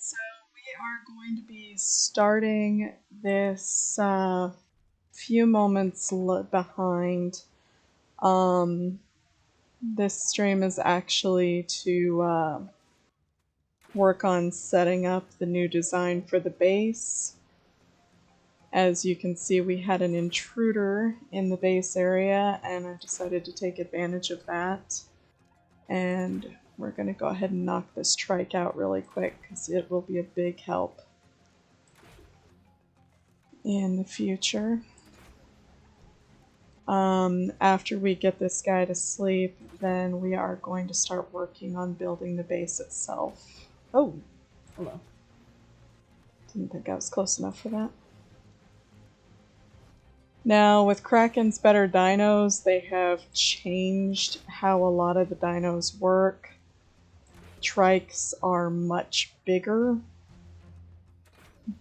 So we are going to be starting this few moments behind. Um, this stream is actually to work on setting up the new design for the base. As you can see, we had an intruder in the base area, and I decided to take advantage of that. And we're going to go ahead and knock this trike out really quick, because it will be a big help in the future. After we get this guy to sleep, then we are going to start working on building the base itself. Oh, hello. Didn't think I was close enough for that. Now, with Kraken's better dinos, they have changed how a lot of the dinos work. Trikes are much bigger,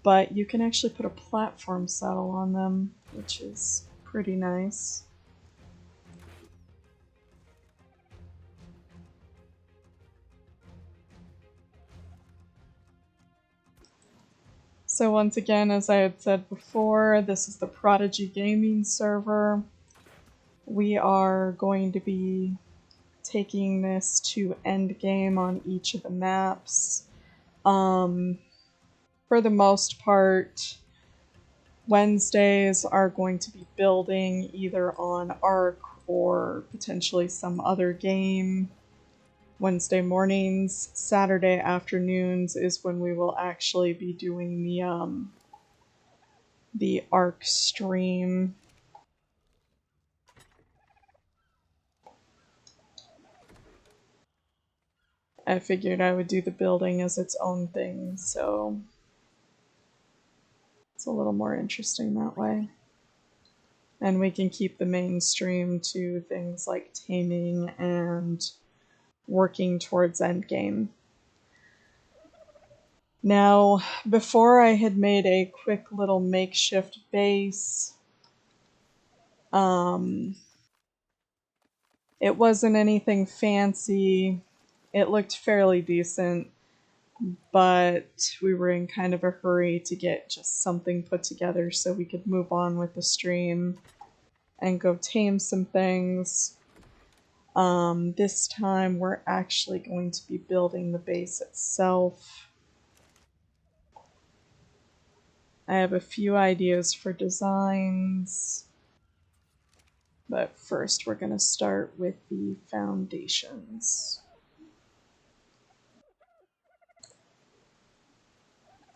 but you can actually put a platform saddle on them, which is pretty nice. So once again, as I had said before, this is the Prodigy Gaming server. We are going to be taking this to endgame on each of the maps. For the most part, Wednesdays are going to be building either on Ark or potentially some other game. Wednesday mornings, Saturday afternoons is when we will actually be doing the Ark stream. I figured I would do the building as its own thing, so it's a little more interesting that way. And we can keep the main stream to things like taming and working towards endgame. Now, before I had made a quick little makeshift base. It wasn't anything fancy. It looked fairly decent, but we were in kind of a hurry to get just something put together so we could move on with the stream and go tame some things. This time we're actually going to be building the base itself. I have a few ideas for designs, but first we're going to start with the foundations.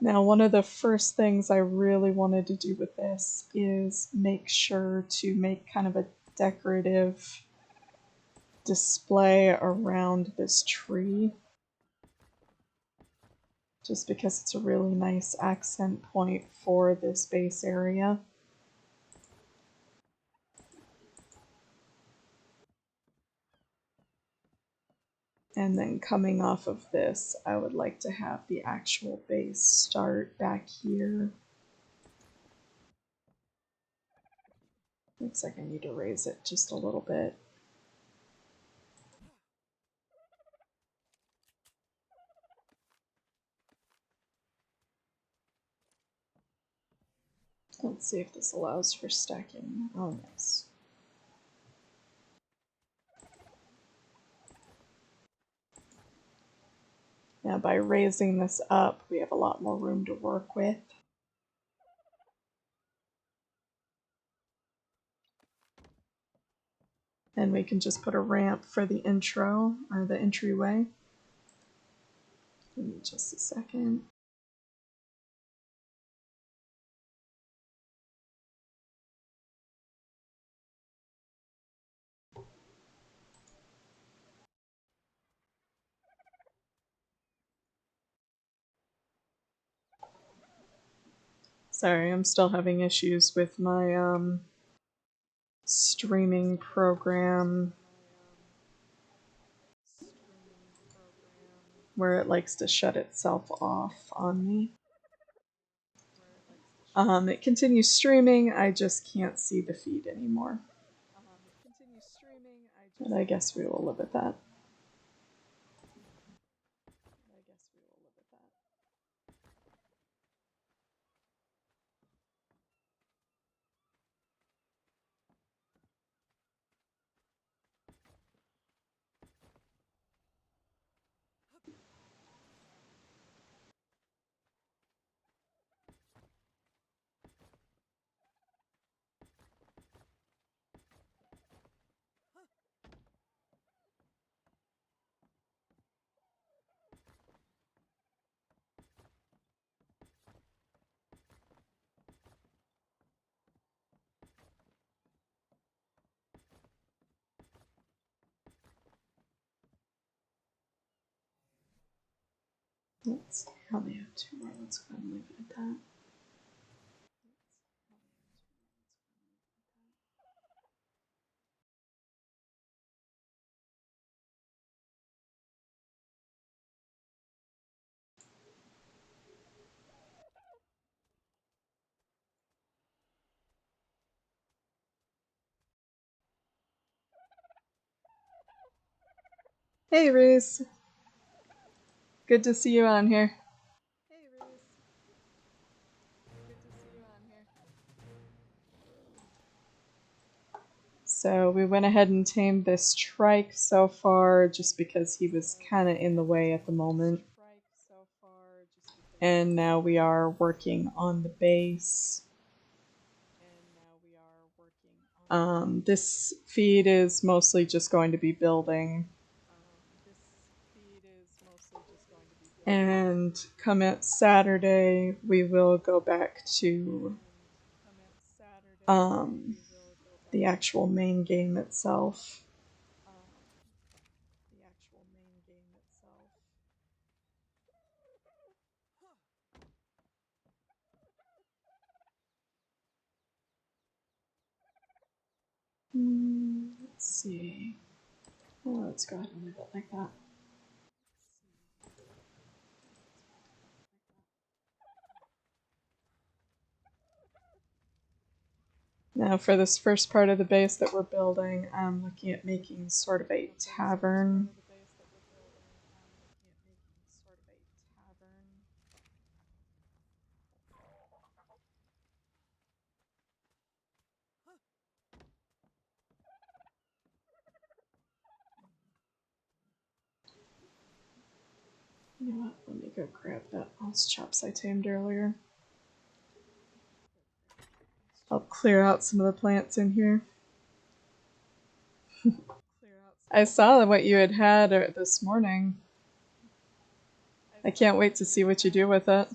Now, one of the first things I really wanted to do with this is make sure to make kind of a decorative display around this tree. Just because it's a really nice accent point for this base area. And then coming off of this, I would like to have the actual base start back here. Looks like I need to raise it just a little bit. Let's see if this allows for stacking. Oh, nice. Now, by raising this up, we have a lot more room to work with. And we can just put a ramp for the intro, or the entryway. Give me just a second. Sorry, I'm still having issues with my streaming program where it likes to shut itself off on me. It continues streaming, I just can't see the feed anymore. But I guess we will live with that. Let's see how they have 2 more. Let's go ahead and leave it at that. Hey, Reese. Good to see you on here. Hey, Reese. Good to see you on here. So we went ahead and tamed this trike so far just because he was kind of in the way at the moment. And now we are working on the base. This feed is mostly just going to be building. And come at Saturday, we will go back to the actual main game itself. Let's see. Oh, let's go ahead and leave it like that. Now for this first part of the base that we're building, I'm looking at making sort of a tavern. You know what? Let me go grab that mouse chops I tamed earlier. I'll clear out some of the plants in here. I saw what you had this morning. I can't wait to see what you do with it.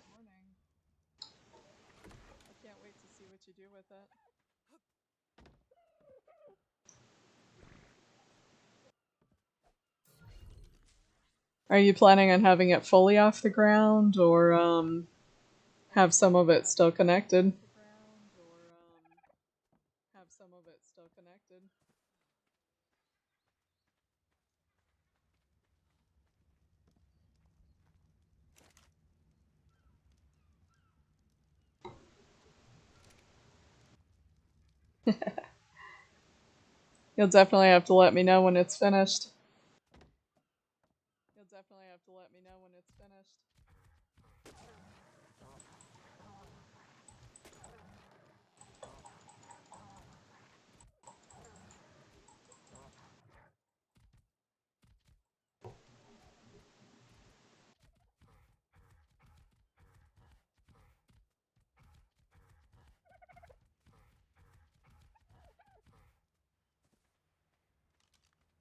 Are you planning on having it fully off the ground, or have some of it still connected? You'll definitely have to let me know when it's finished.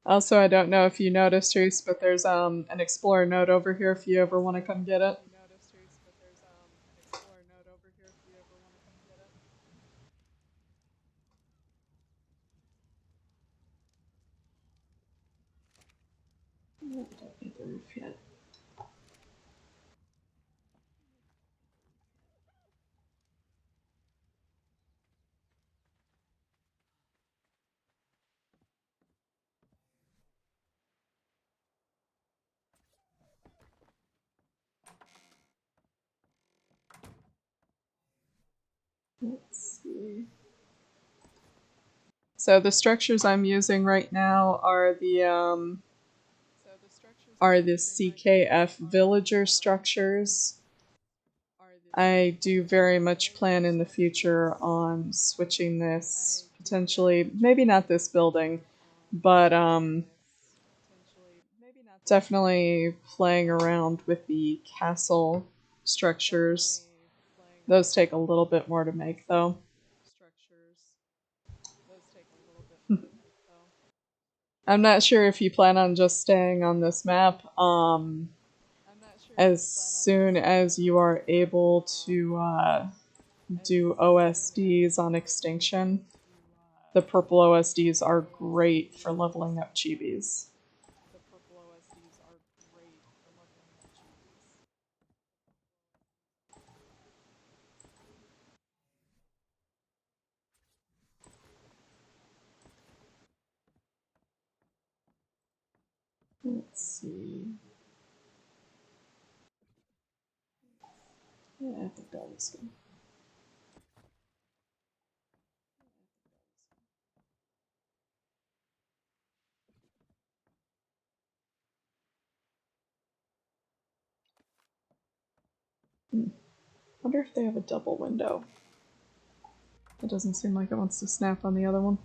Also, I don't know if you noticed, Reese, but there's an explorer node over here if you ever want to come get it. Oh, I don't need the roof yet. Let's see. So the structures I'm using right now are the CKF villager structures. I do very much plan in the future on switching this, potentially, maybe not this building, but definitely playing around with the castle structures. Those take a little bit more to make, though. I'm not sure if you plan on just staying on this map. As soon as you are able to do OSDs on Extinction, the purple OSDs are great for leveling up chibis. Let's see. Yeah, I think that looks good. Wonder if they have a double window. It doesn't seem like it wants to snap on the other one.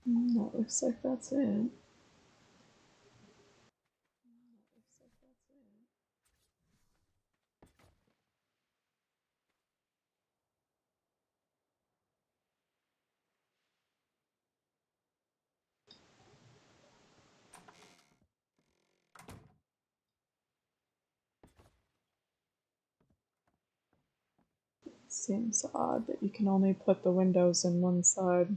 That looks like that's it. Seems odd that you can only put the windows in one side.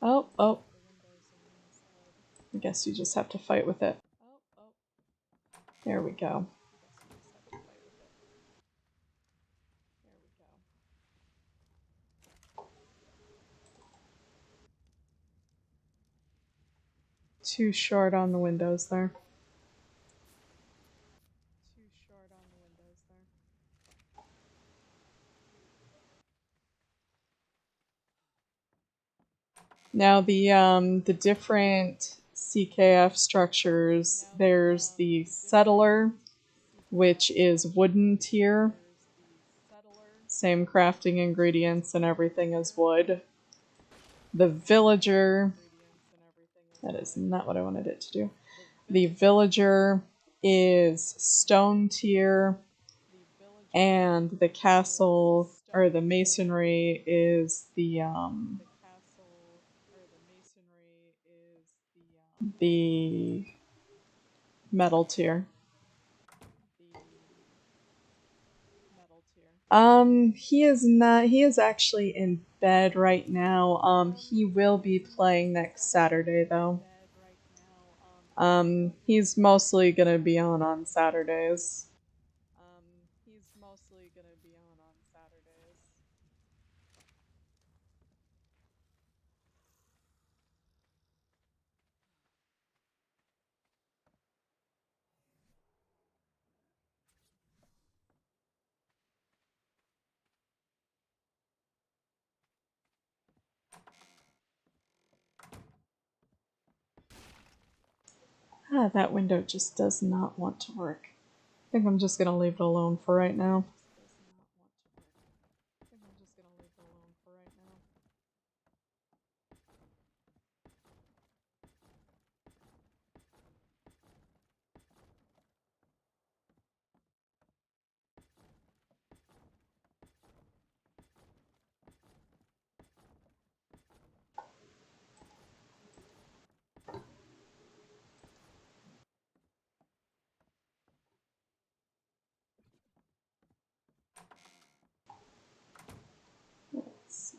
Oh, oh. I guess you just have to fight with it. There we go. Too short on the windows there. Now the different CKF structures, there's the settler, which is wooden tier. Same crafting ingredients and everything as wood. The villager, that is not what I wanted it to do. The villager is stone tier, and the castle or the masonry is the metal tier. He is not. He is actually in bed right now. He will be playing next Saturday though. He's mostly gonna be on Saturdays. Ah, that window just does not want to work. I think I'm just gonna leave it alone for right now. Let's,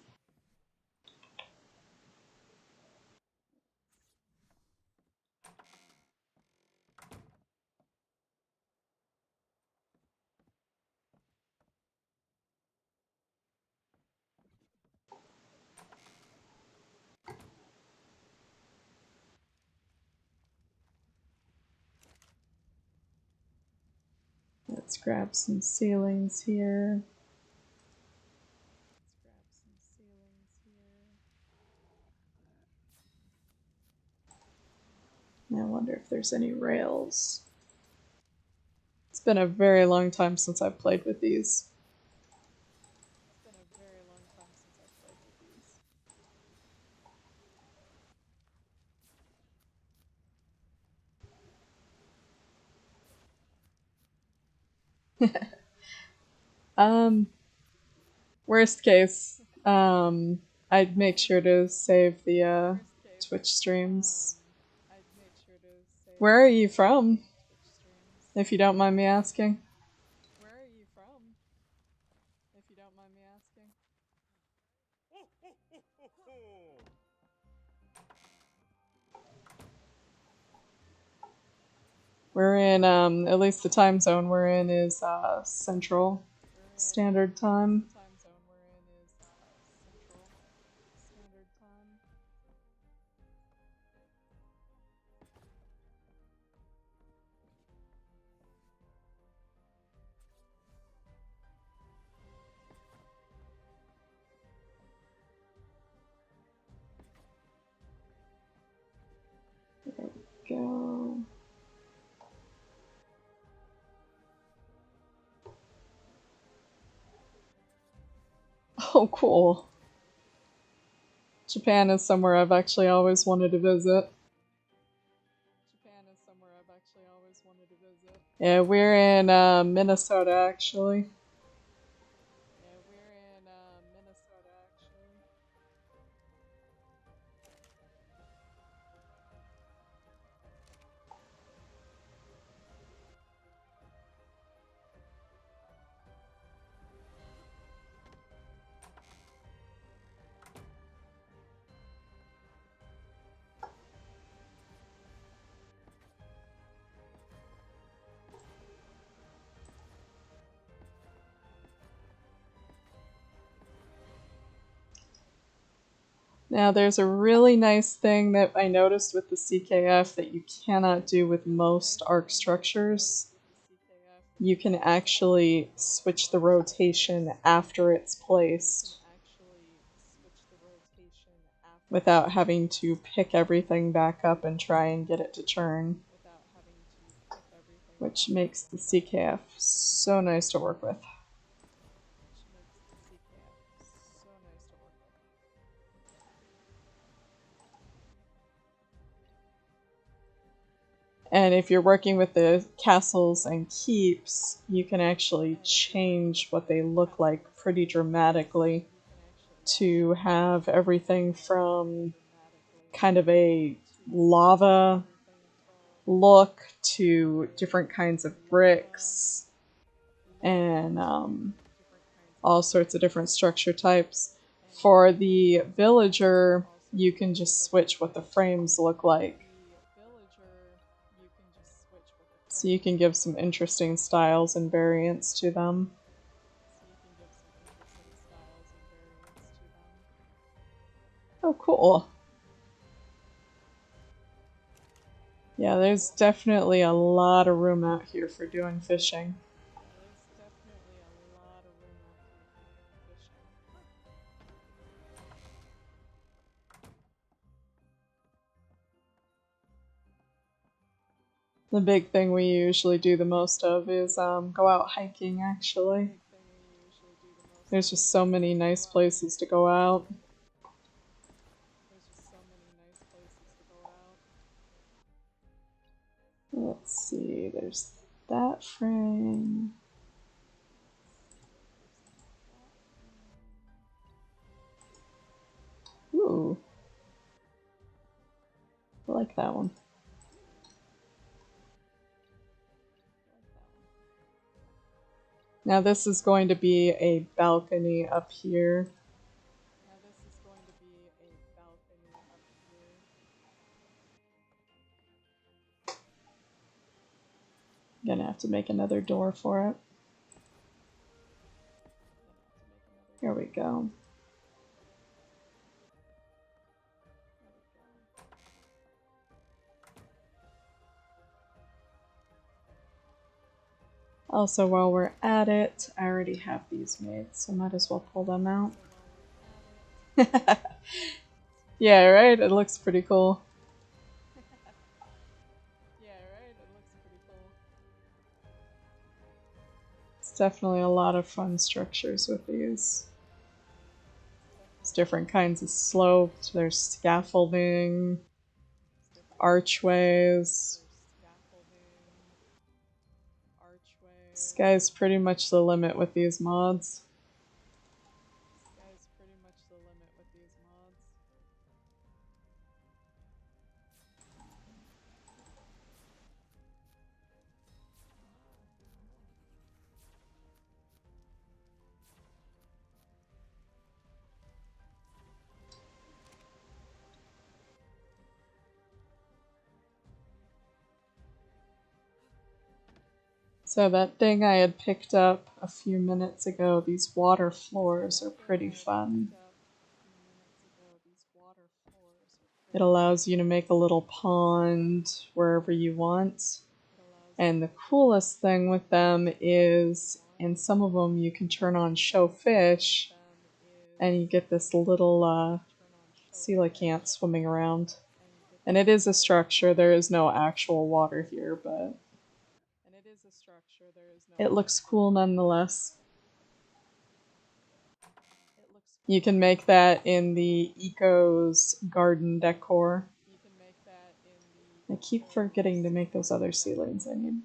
let's grab some ceilings here. I wonder if there's any rails. It's been a very long time since I've played with these. um, Worst case, I'd make sure to save the Twitch streams. Where are you from? If you don't mind me asking. We're in, at least the time zone we're in is Central Standard Time. There we go. Oh, cool. Japan is somewhere I've actually always wanted to visit. Yeah, we're in Minnesota actually. Now, there's a really nice thing that I noticed with the CKF that you cannot do with most arc structures. You can actually switch the rotation after it's placed without having to pick everything back up and try and get it to turn, which makes the CKF so nice to work with. And if you're working with the castles and keeps, you can actually change what they look like pretty dramatically to have everything from kind of a lava look to different kinds of bricks and all sorts of different structure types. For the villager, you can just switch what the frames look like. So you can give some interesting styles and variants to them. Oh, cool. Yeah, there's definitely a lot of room out here for doing fishing. The big thing we usually do the most of is go out hiking, actually. There's just so many nice places to go out. Let's see, there's that frame. Ooh, I like that one. Now this is going to be a balcony up here. I'm gonna have to make another door for it. Here we go. Also, while we're at it, I already have these made, so might as well pull them out. Yeah, right? It looks pretty cool. It's definitely a lot of fun structures with these. There's different kinds of slopes, there's scaffolding, archways. Sky's pretty much the limit with these mods. So that thing I had picked up a few minutes ago, these water floors are pretty fun. It allows you to make a little pond wherever you want. And the coolest thing with them is in some of them you can turn on show fish and you get this little coelacanth swimming around. And it is a structure, there is no actual water here, but it looks cool nonetheless. You can make that in the Eco's garden decor. I keep forgetting to make those other ceilings I need.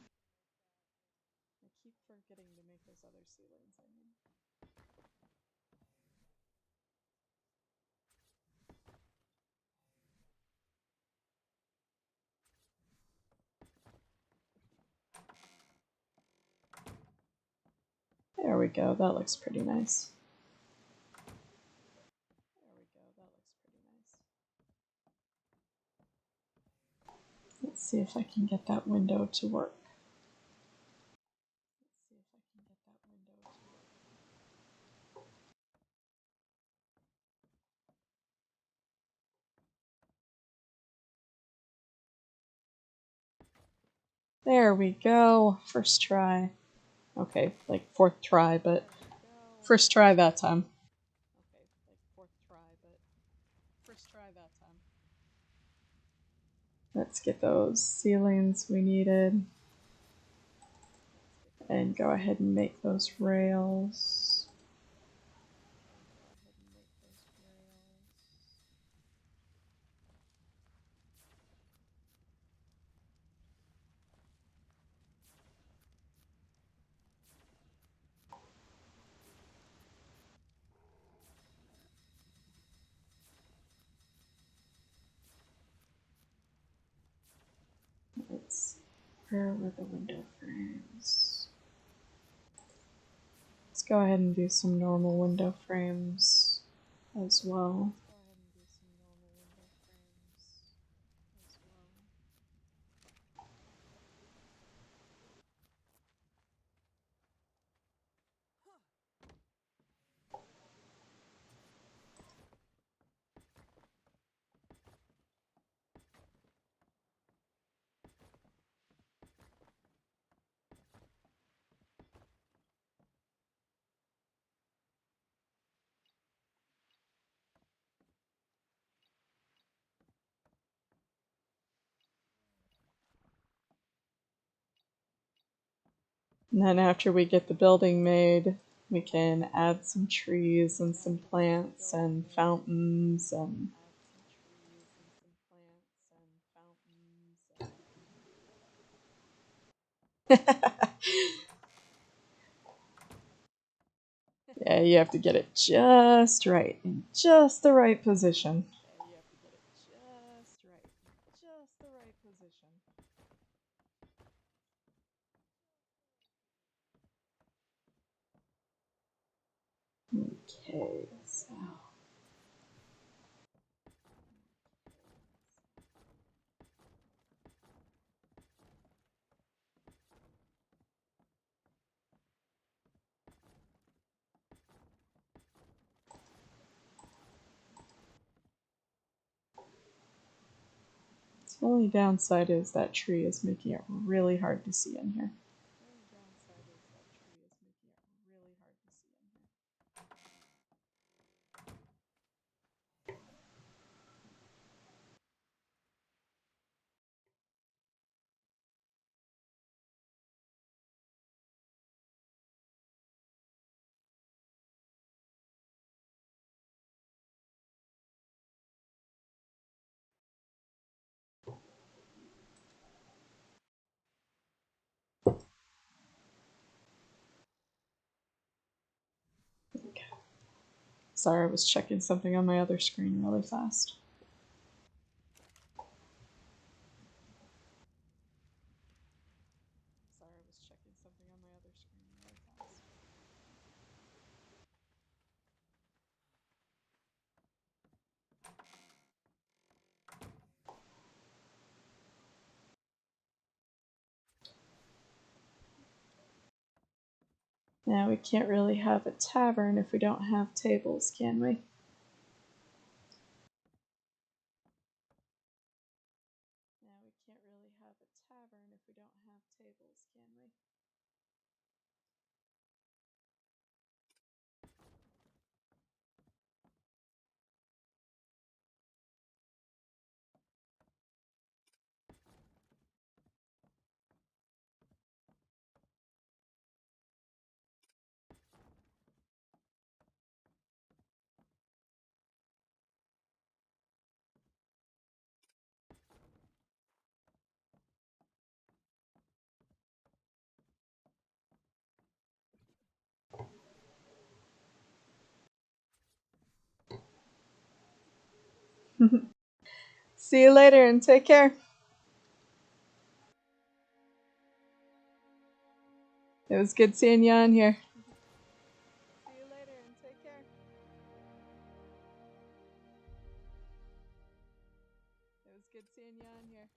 There we go, that looks pretty nice. Let's see if I can get that window to work. There we go. First try. Okay, like fourth try, but first try that time. Let's get those ceilings we needed. And go ahead and make those rails. Where were the window frames? Let's go ahead and do some normal window frames as well. And then after we get the building made, we can add some trees and some plants and fountains and yeah, you have to get it just right, in just the right position. Okay, so the only downside is that tree is making it really hard to see in here. Okay. Sorry, I was checking something on my other screen really fast. Now we can't really have a tavern if we don't have tables, can we? Now we can't really have a tavern if we don't have tables, can we? See you later and take care. It was good seeing you on here. See you later and take care. It was good seeing you on here.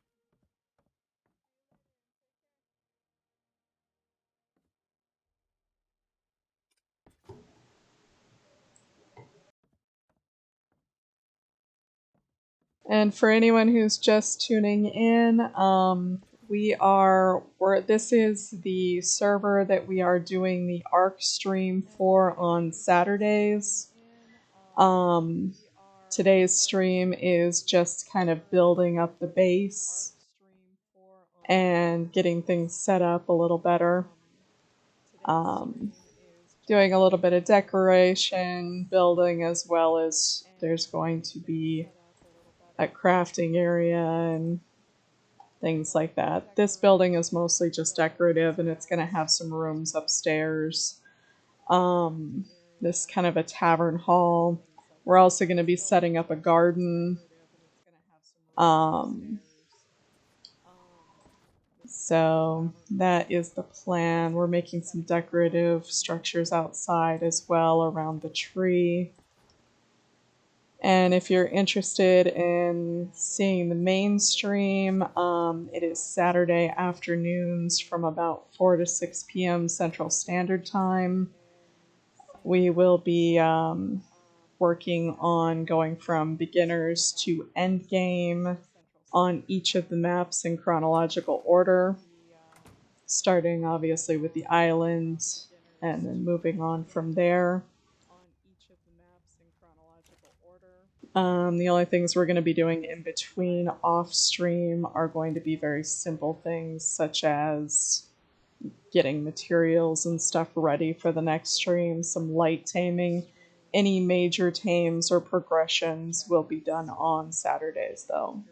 And for anyone who's just tuning in, this is the server that we are doing the ARC stream for on Saturdays. Today's stream is just kind of building up the base and getting things set up a little better. Doing a little bit of decoration, building, as well as there's going to be a crafting area and things like that. This building is mostly just decorative, and it's going to have some rooms upstairs. This kind of a tavern hall. We're also going to be setting up a garden. So that is the plan. We're making some decorative structures outside as well around the tree. And if you're interested in seeing the main stream, it is Saturday afternoons from about 4 to 6 p.m. Central Standard Time. We will be working on going from beginners to endgame on each of the maps in chronological order, starting obviously with the island and then moving on from there. The only things we're going to be doing in between off stream are going to be very simple things, such as getting materials and stuff ready for the next stream, some light taming. Any major tames or progressions will be done on Saturdays, though.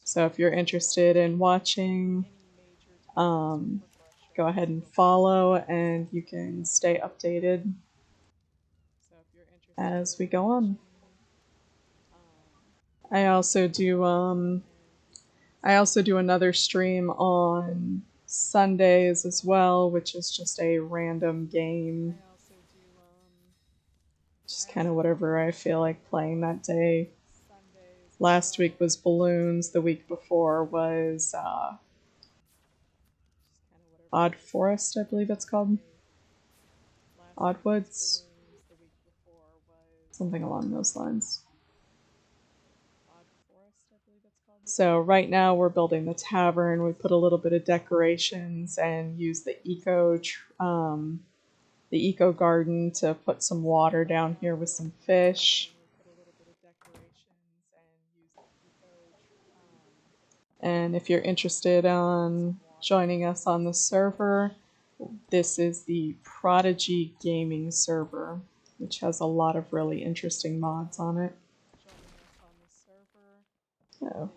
So if you're interested in watching, go ahead and follow, and you can stay updated as we go on. I also do another stream on Sundays as well, which is just a random game. Just kind of whatever I feel like playing that day. Last week was balloons. The week before was Odd Forest, I believe it's called. Odd Woods. Something along those lines. So right now we're building the tavern. We put a little bit of decorations and use the eco garden to put some water down here with some fish. And if you're interested in joining us on the server, this is the Prodigy Gaming server, which has a lot of really interesting mods on it. Oh.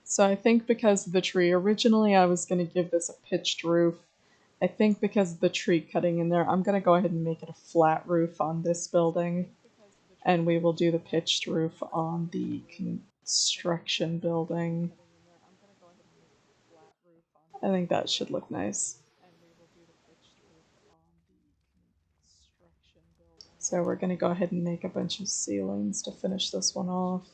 So I think because of the tree, originally I was going to give this a pitched roof. I think because of the tree cutting in there, I'm going to go ahead and make it a flat roof on this building. And we will do the pitched roof on the construction building. I think that should look nice. So we're going to go ahead and make a bunch of ceilings to finish this one off.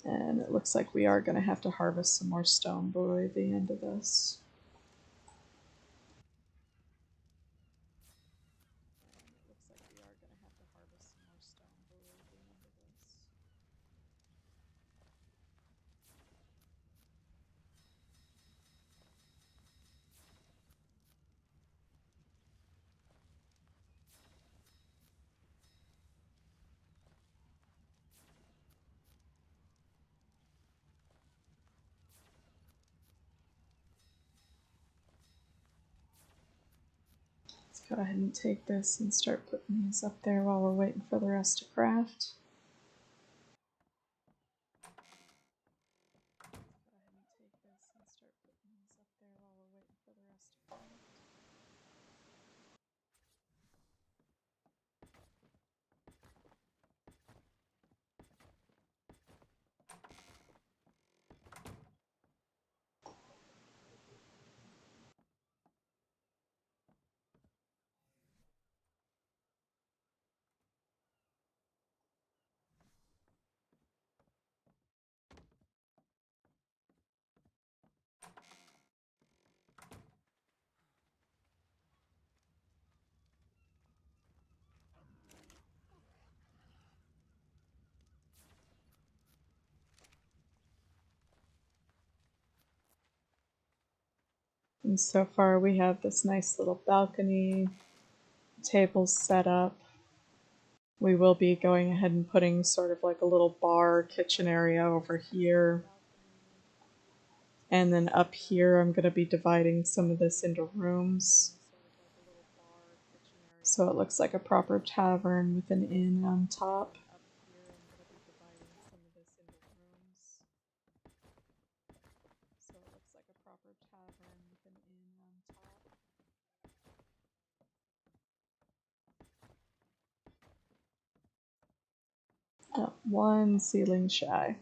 And it looks like we are going to have to harvest some more stone by the end of this. Let's go ahead and take this and start putting these up there while we're waiting for the rest to craft. And so far we have this nice little balcony, tables set up. We will be going ahead and putting sort of like a little bar kitchen area over here. And then up here I'm going to be dividing some of this into rooms. So it looks like a proper tavern with an inn on top. Oh, one ceiling shy.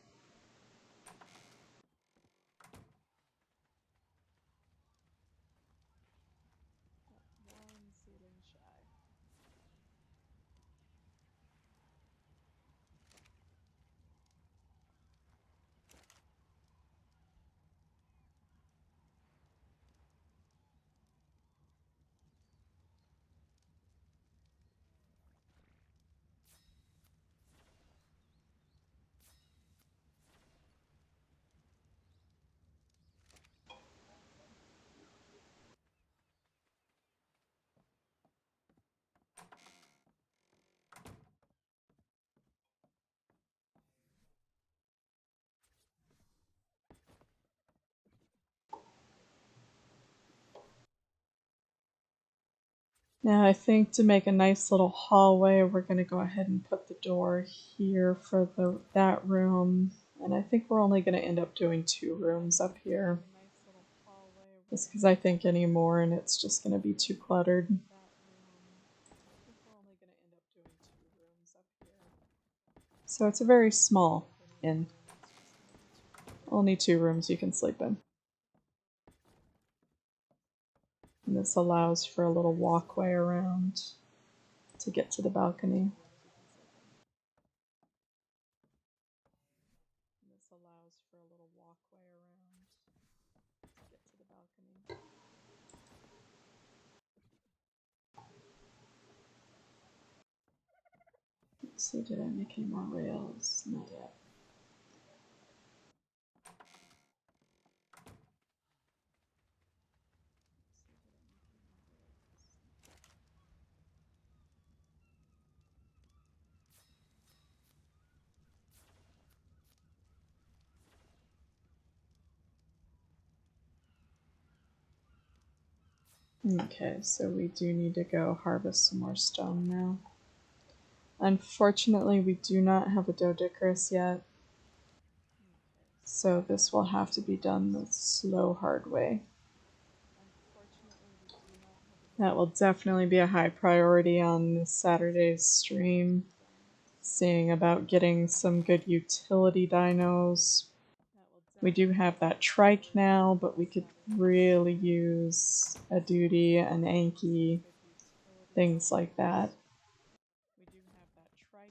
Now I think to make a nice little hallway, we're going to go ahead and put the door here for that room. And I think we're only going to end up doing 2 rooms up here. Just because I think any more and it's just going to be too cluttered. So it's a very small inn. Only 2 rooms you can sleep in. And this allows for a little walkway around to get to the balcony. Let's see, did I make any more rails? Not yet. Okay, so we do need to go harvest some more stone now. Unfortunately, we do not have a doedicurus yet. So this will have to be done the slow, hard way. That will definitely be a high priority on this Saturday's stream. Seeing about getting some good utility dinos. We do have that trike now, but we could really use a duty, an Anki, things like that.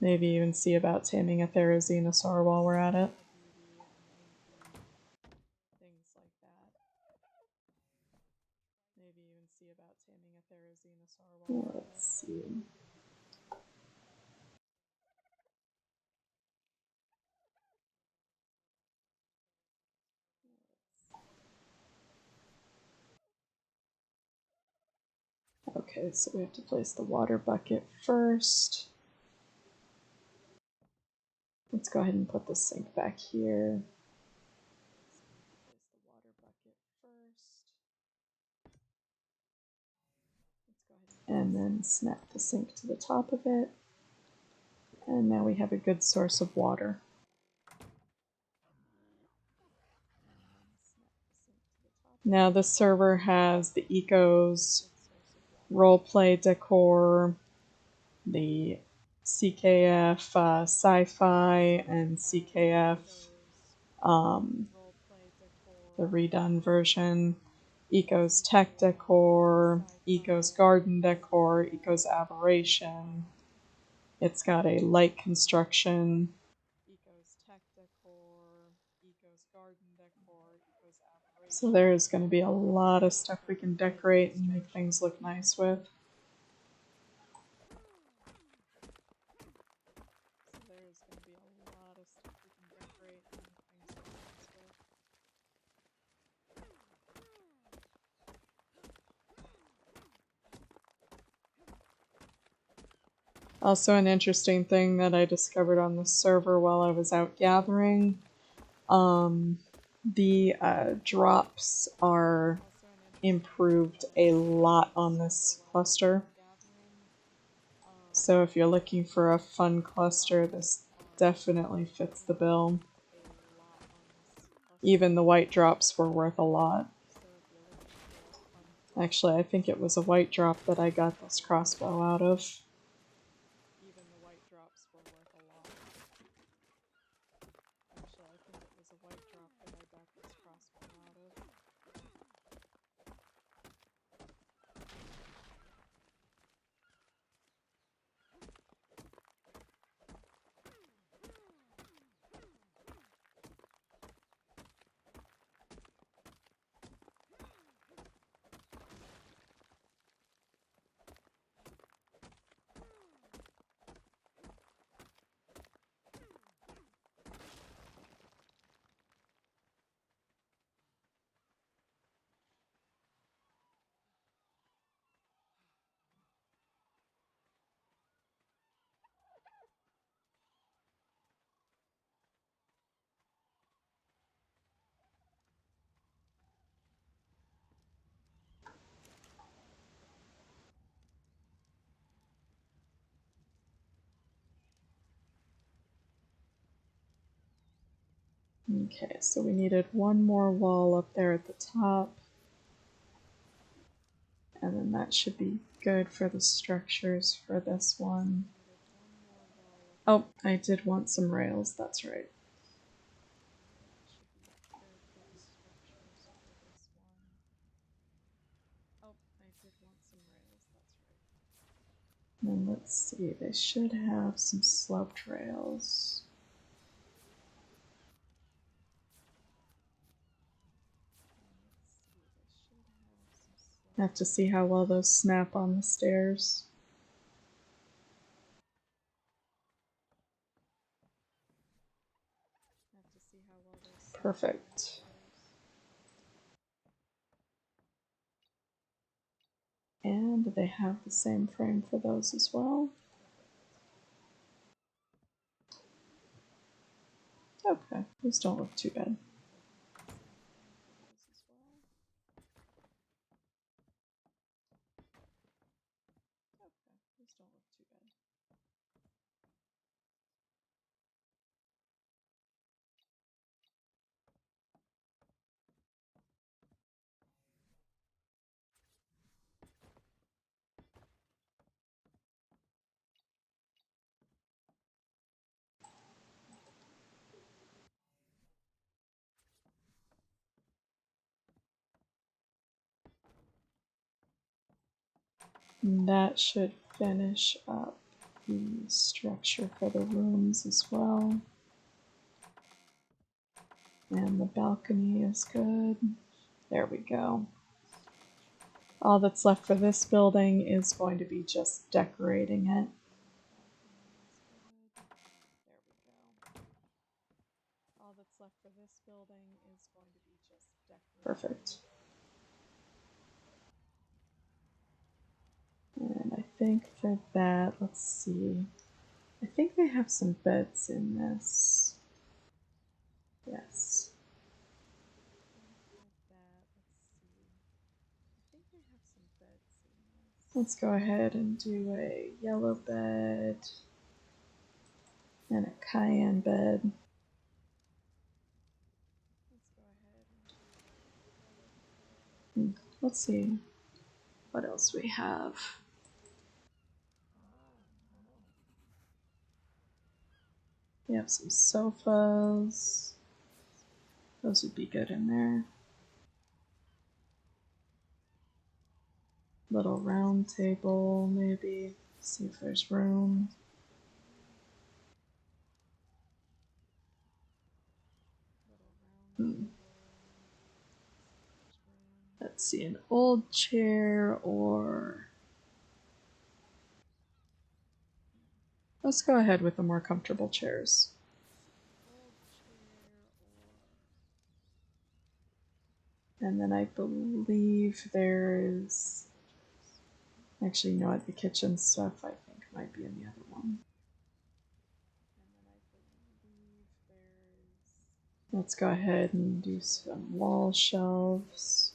Maybe even see about taming a Therizinosaur while we're at it. Let's see. Okay, so we have to place the water bucket first. Let's go ahead and put the sink back here. And then snap the sink to the top of it. And now we have a good source of water. Now the server has the ecos, roleplay decor, the CKF sci-fi, and CKF the redone version, ecos tech decor, ecos garden decor, ecos aberration. It's got a light construction. So there's going to be a lot of stuff we can decorate and make things look nice with. Also, an interesting thing that I discovered on the server while I was out gathering, the drops are improved a lot on this cluster. So if you're looking for a fun cluster, this definitely fits the bill. Even the white drops were worth a lot. Actually, I think it was a white drop that I got this crossbow out of. Okay, so we needed one more wall up there at the top. And then that should be good for the structures for this one. Oh, I did want some rails, that's right. And let's see, they should have some sloped rails. I have to see how well those snap on the stairs. Perfect. And they have the same frame for those as well. Okay, these don't look too bad. And that should finish up the structure for the rooms as well. And the balcony is good. There we go. All that's left for this building is going to be just decorating it. There we go. All that's left for this building is going to be just decorating. Perfect. And I think for that, let's see. I think they have some beds in this. Yes. Let's go ahead and do a yellow bed and a cayenne bed. Let's see what else we have. We have some sofas. Those would be good in there. Little round table, maybe. See if there's room. Let's see, an old chair or... Let's go ahead with the more comfortable chairs. And then I believe there's... Actually, you know what? The kitchen stuff I think might be in the other one. Let's go ahead and do some wall shelves.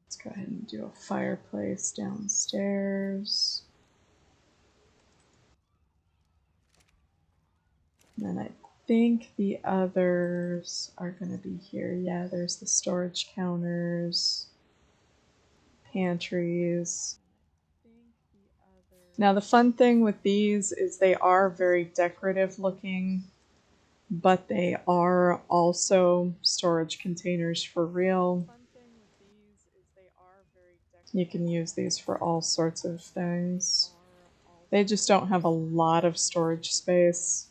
Let's go ahead and do a fireplace downstairs. And then I think the others are going to be here. Yeah, there's the storage counters, pantries. Now the fun thing with these is they are very decorative looking, but they are also storage containers for real. You can use these for all sorts of things. They just don't have a lot of storage space.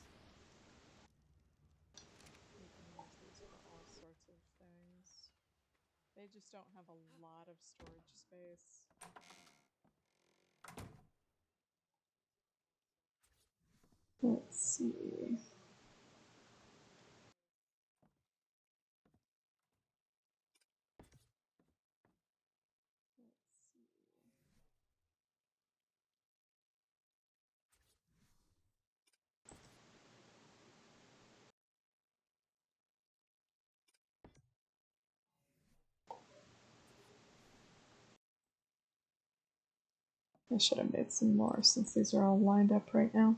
They just don't have a lot of storage space. Let's see. I should have made some more since these are all lined up right now.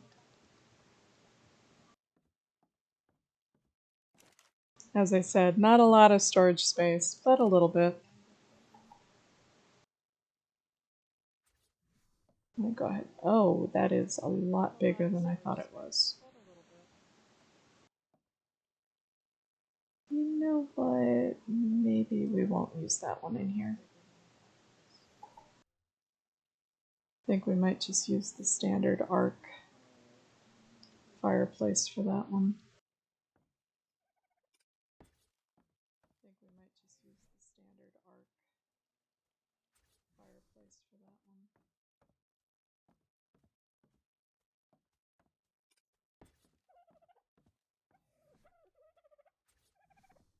As I said, not a lot of storage space, but a little bit. Let me go ahead. Oh, that is a lot bigger than I thought it was. You know what? Maybe we won't use that one in here. I think we might just use the standard arc fireplace for that one.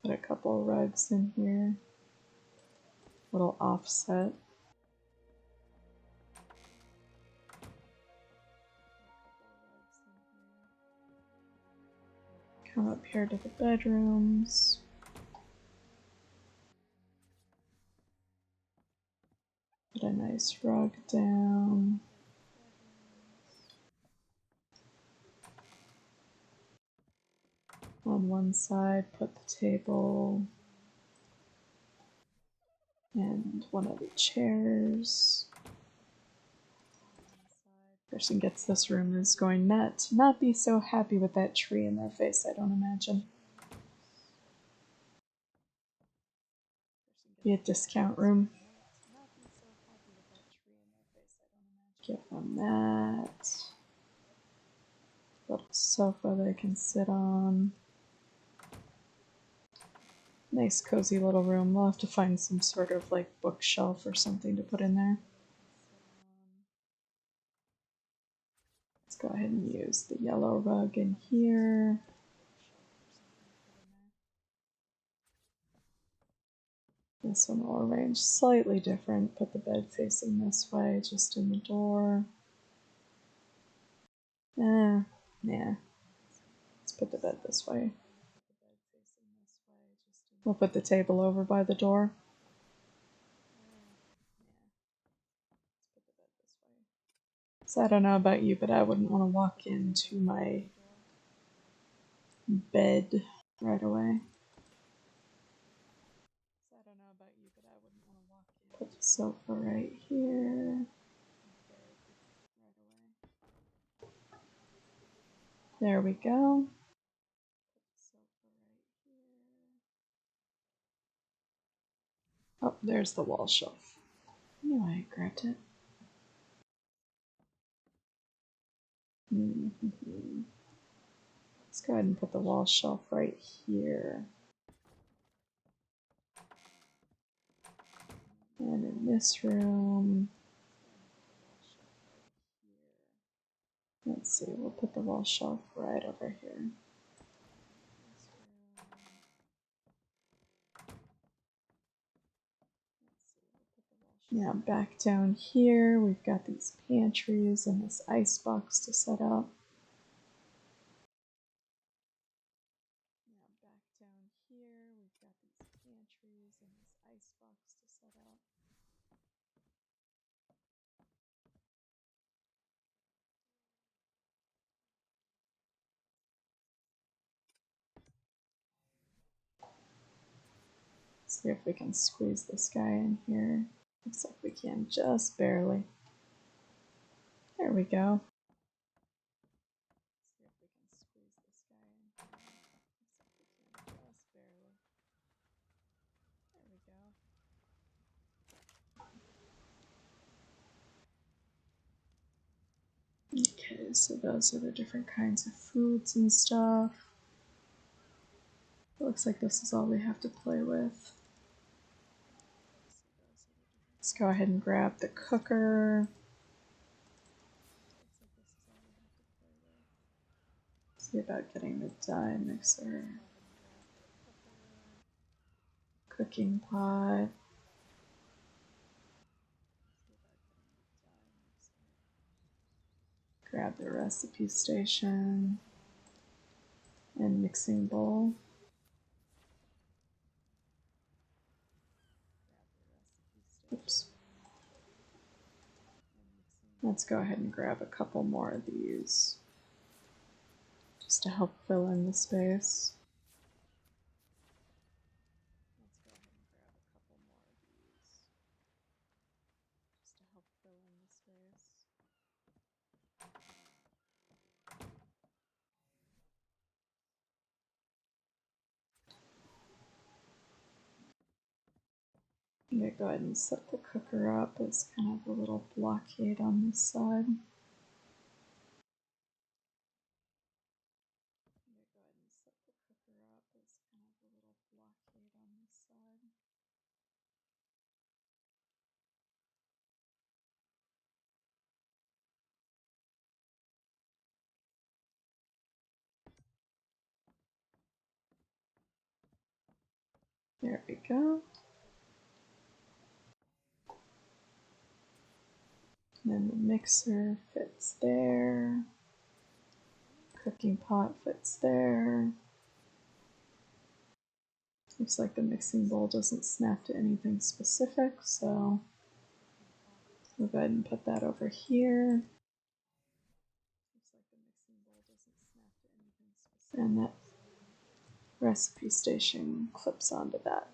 Put a couple rugs in here. Little offset. Come up here to the bedrooms. Put a nice rug down. On one side, put the table and one of the chairs. Person gets this room is going to not be so happy with that tree in their face, I don't imagine. Be a discount room. Give them that. Little sofa they can sit on. Nice cozy little room. We'll have to find some sort of like bookshelf or something to put in there. Let's go ahead and use the yellow rug in here. This one will arrange slightly different. Put the bed facing this way, just in the door. Nah. Let's put the bed this way. We'll put the table over by the door. So I don't know about you, but I wouldn't want to walk into my bed right away. Put the sofa right here. There we go. Oh, there's the wall shelf. Anyway, I grabbed it. Let's go ahead and put the wall shelf right here. And in this room, let's see, we'll put the wall shelf right over here. Now back down here, we've got these pantries and this ice box to set up. See if we can squeeze this guy in here. Looks like we can just barely. There we go. Okay, so those are the different kinds of foods and stuff. It looks like this is all we have to play with. Let's go ahead and grab the cooker. See about getting the die mixer. Cooking pot. Grab the recipe station and mixing bowl. Oops. Let's go ahead and grab a couple more of these just to help fill in the space. I'm going to go ahead and set the cooker up as kind of a little blockade on this side. There we go. And then the mixer fits there. Cooking pot fits there. Looks like the mixing bowl doesn't snap to anything specific, so we'll go ahead and put that over here. And that recipe station clips onto that.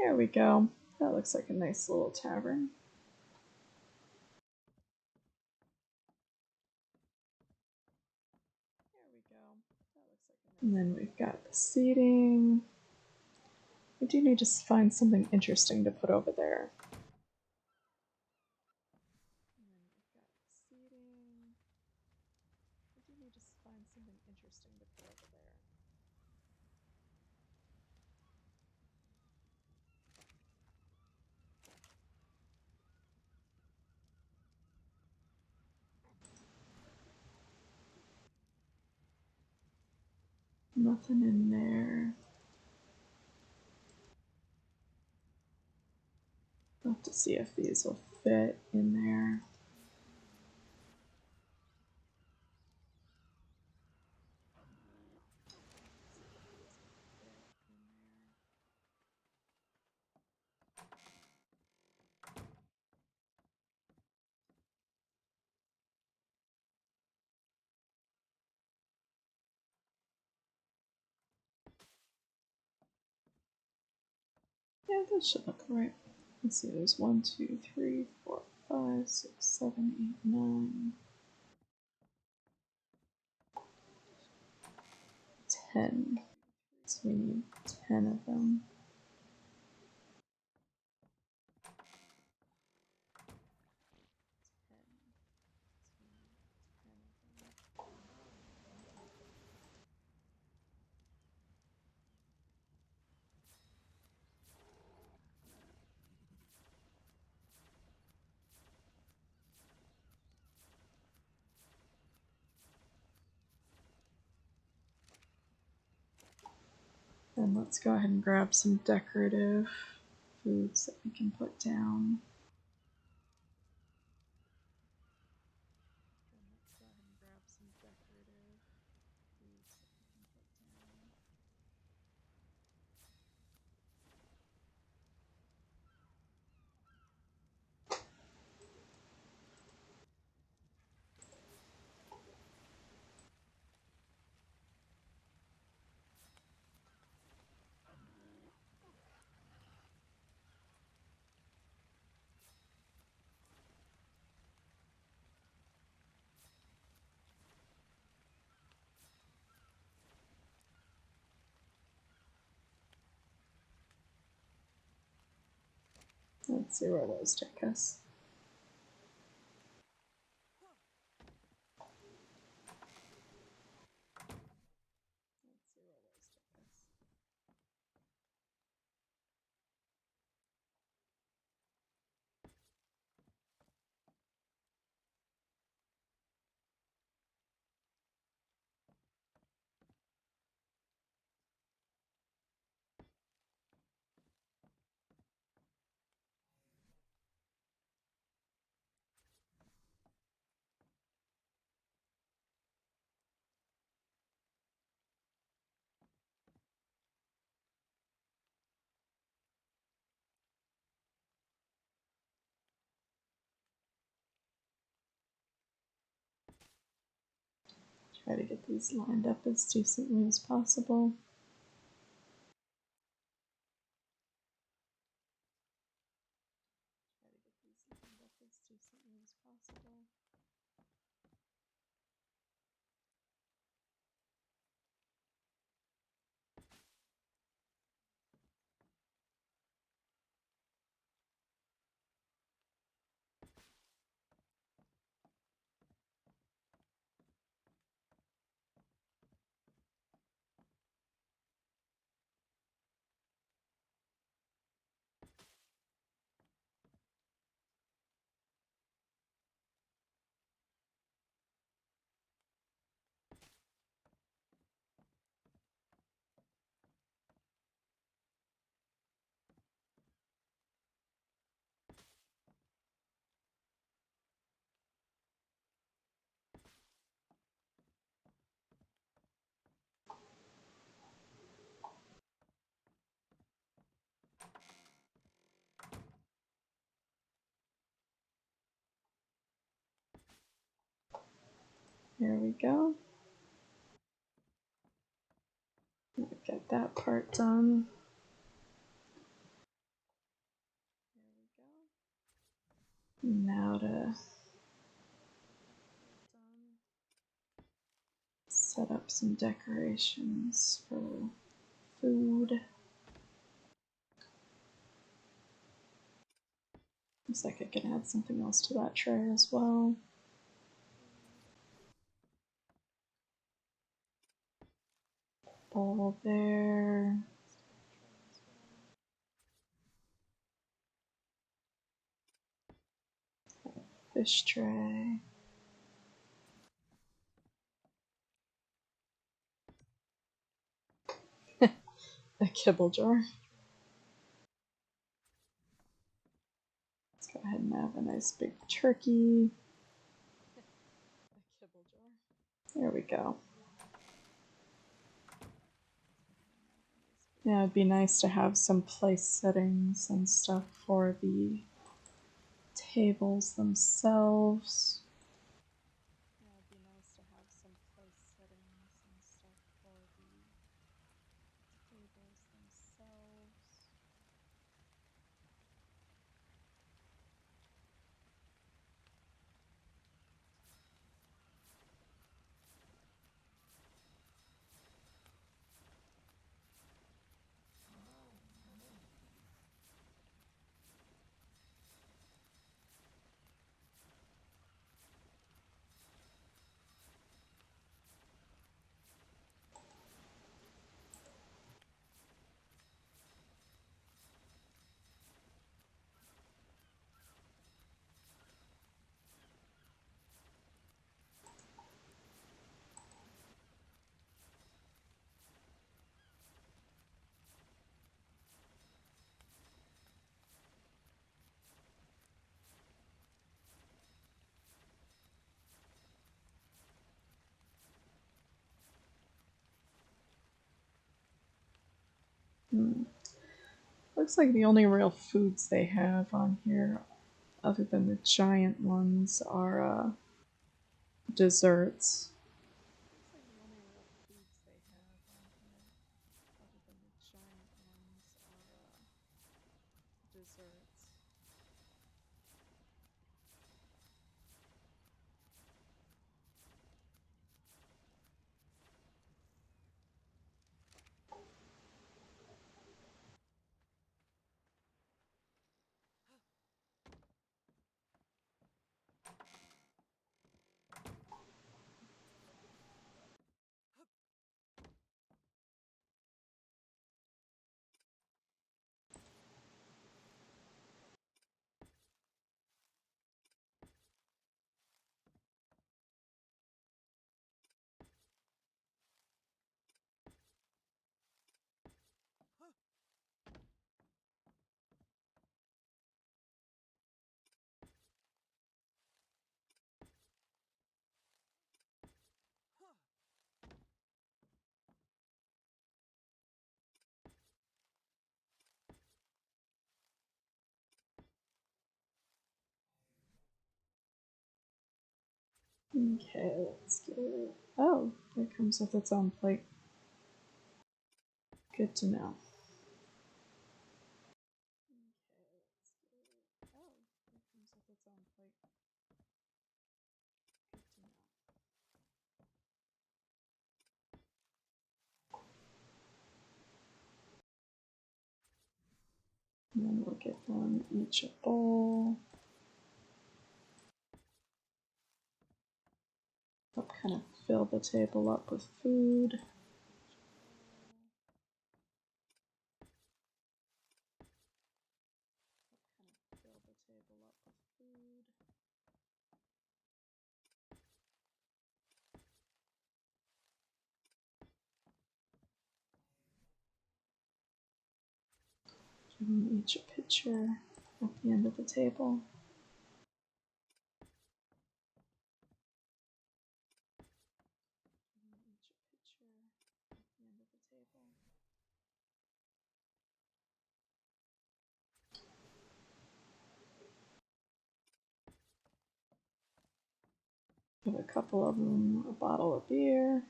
There we go. That looks like a nice little tavern. There we go. And then we've got the seating. We do need to find something interesting to put over there. Nothing in there. I'll have to see if these will fit in there. Yeah, that should look right. Let's see, there's 1, 2, 3, 4, 5, 6, 7, 8, 9, 10. So we need 10 of them. Then let's go ahead and grab some decorative foods that we can put down. Let's see where those take us. Try to get these lined up as decently as possible. There we go. Get that part done. set up some decorations for food. Looks like I can add something else to that tray as well. Bowl there. Fish tray. A kibble jar. Let's go ahead and have a nice big turkey. A kibble jar. There we go. Yeah, it'd be nice to have some place settings and stuff for the tables themselves. Yeah, it'd be nice to have some place settings and stuff for the tables themselves. Looks like the only real foods they have on here, other than the giant ones, are desserts. Looks like the only real foods they have on here, other than the giant ones, are desserts. Okay, let's get it. Oh, it comes with its own plate. Good to know. And then we'll give them each a bowl. Help kind of fill the table up with food. Give them each a pitcher at the end of the table. Give a couple of them a bottle of beer.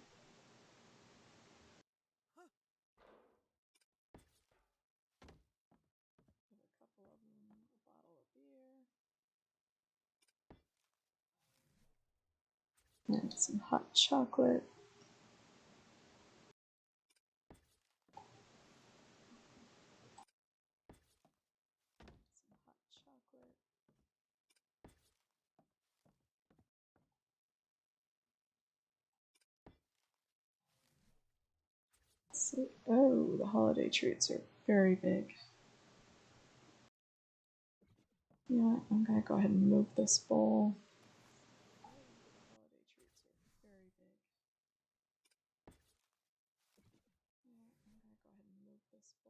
And some hot chocolate. So, oh, the holiday treats are very big. Yeah, I'm gonna go ahead and move this bowl. Holiday treats are very big. Yeah, I'm gonna go ahead and move this bowl.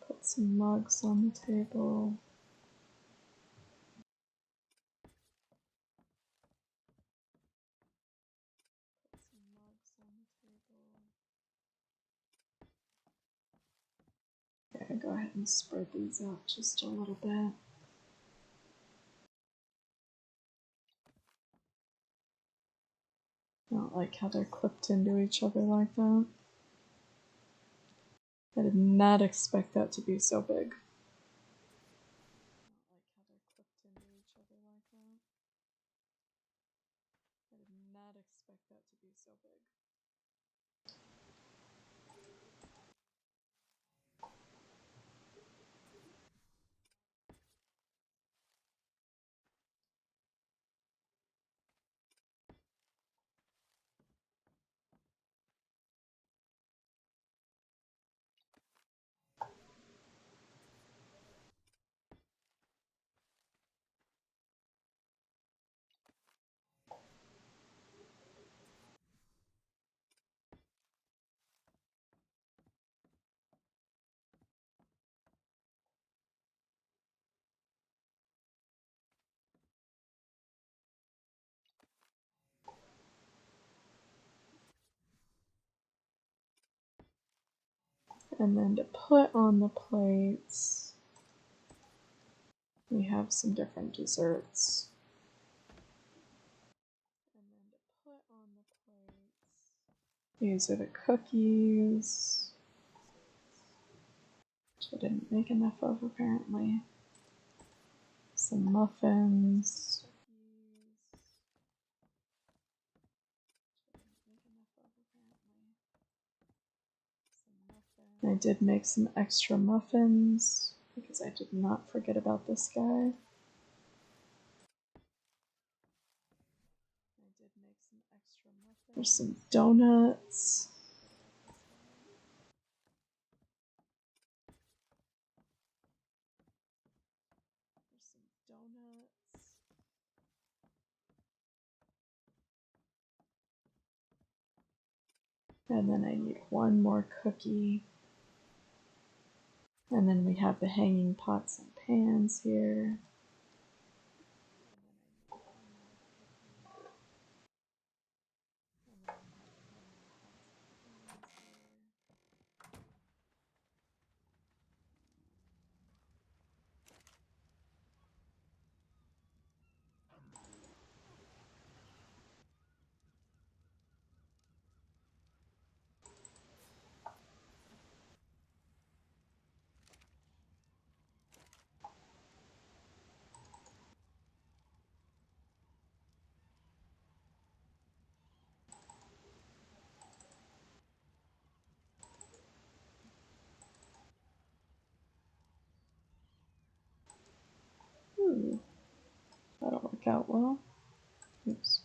Put some mugs on the table. Put some mugs on the table. Okay, go ahead and spread these out just a little bit. I don't like how they're clipped into each other like that. I did not expect that to be so big. I don't like how they're clipped into each other like that. I did not expect that to be so big. And then to put on the plates, we have some different desserts. And then to put on the plates, these are the cookies, which I didn't make enough of apparently. Some muffins. I did make some extra muffins because I did not forget about this guy. I did make some extra muffins. There's some donuts. There's some donuts. And then I need one more cookie. And then we have the hanging pots and pans here. Ooh, that'll work out well. Oops.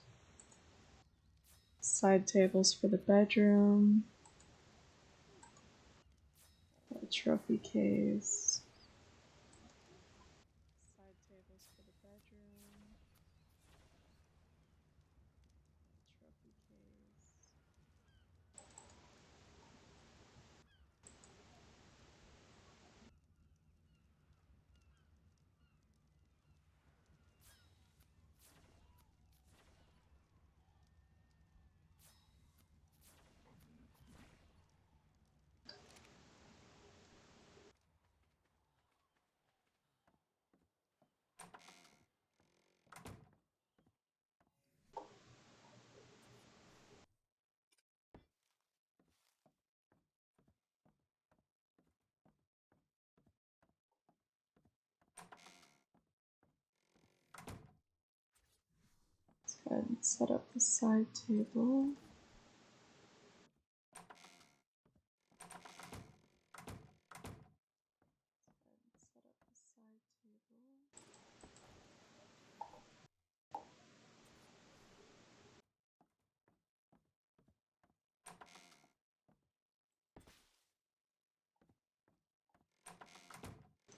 Side tables for the bedroom. A trophy case. Side tables for the bedroom. Trophy case. Go ahead and set up the side table.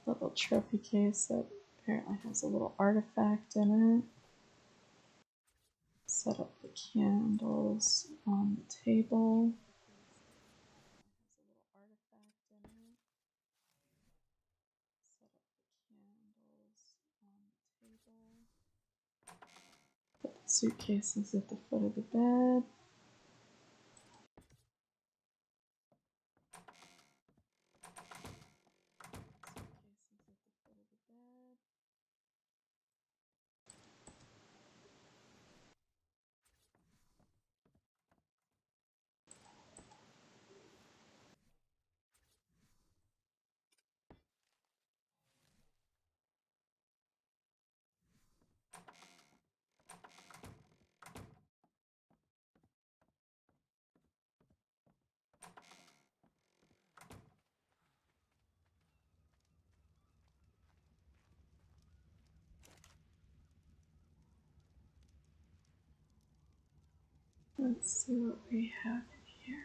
Little trophy case that apparently has a little artifact in it. Set up the candles on the table. Put the suitcases at the foot of the bed. Let's see what we have in here.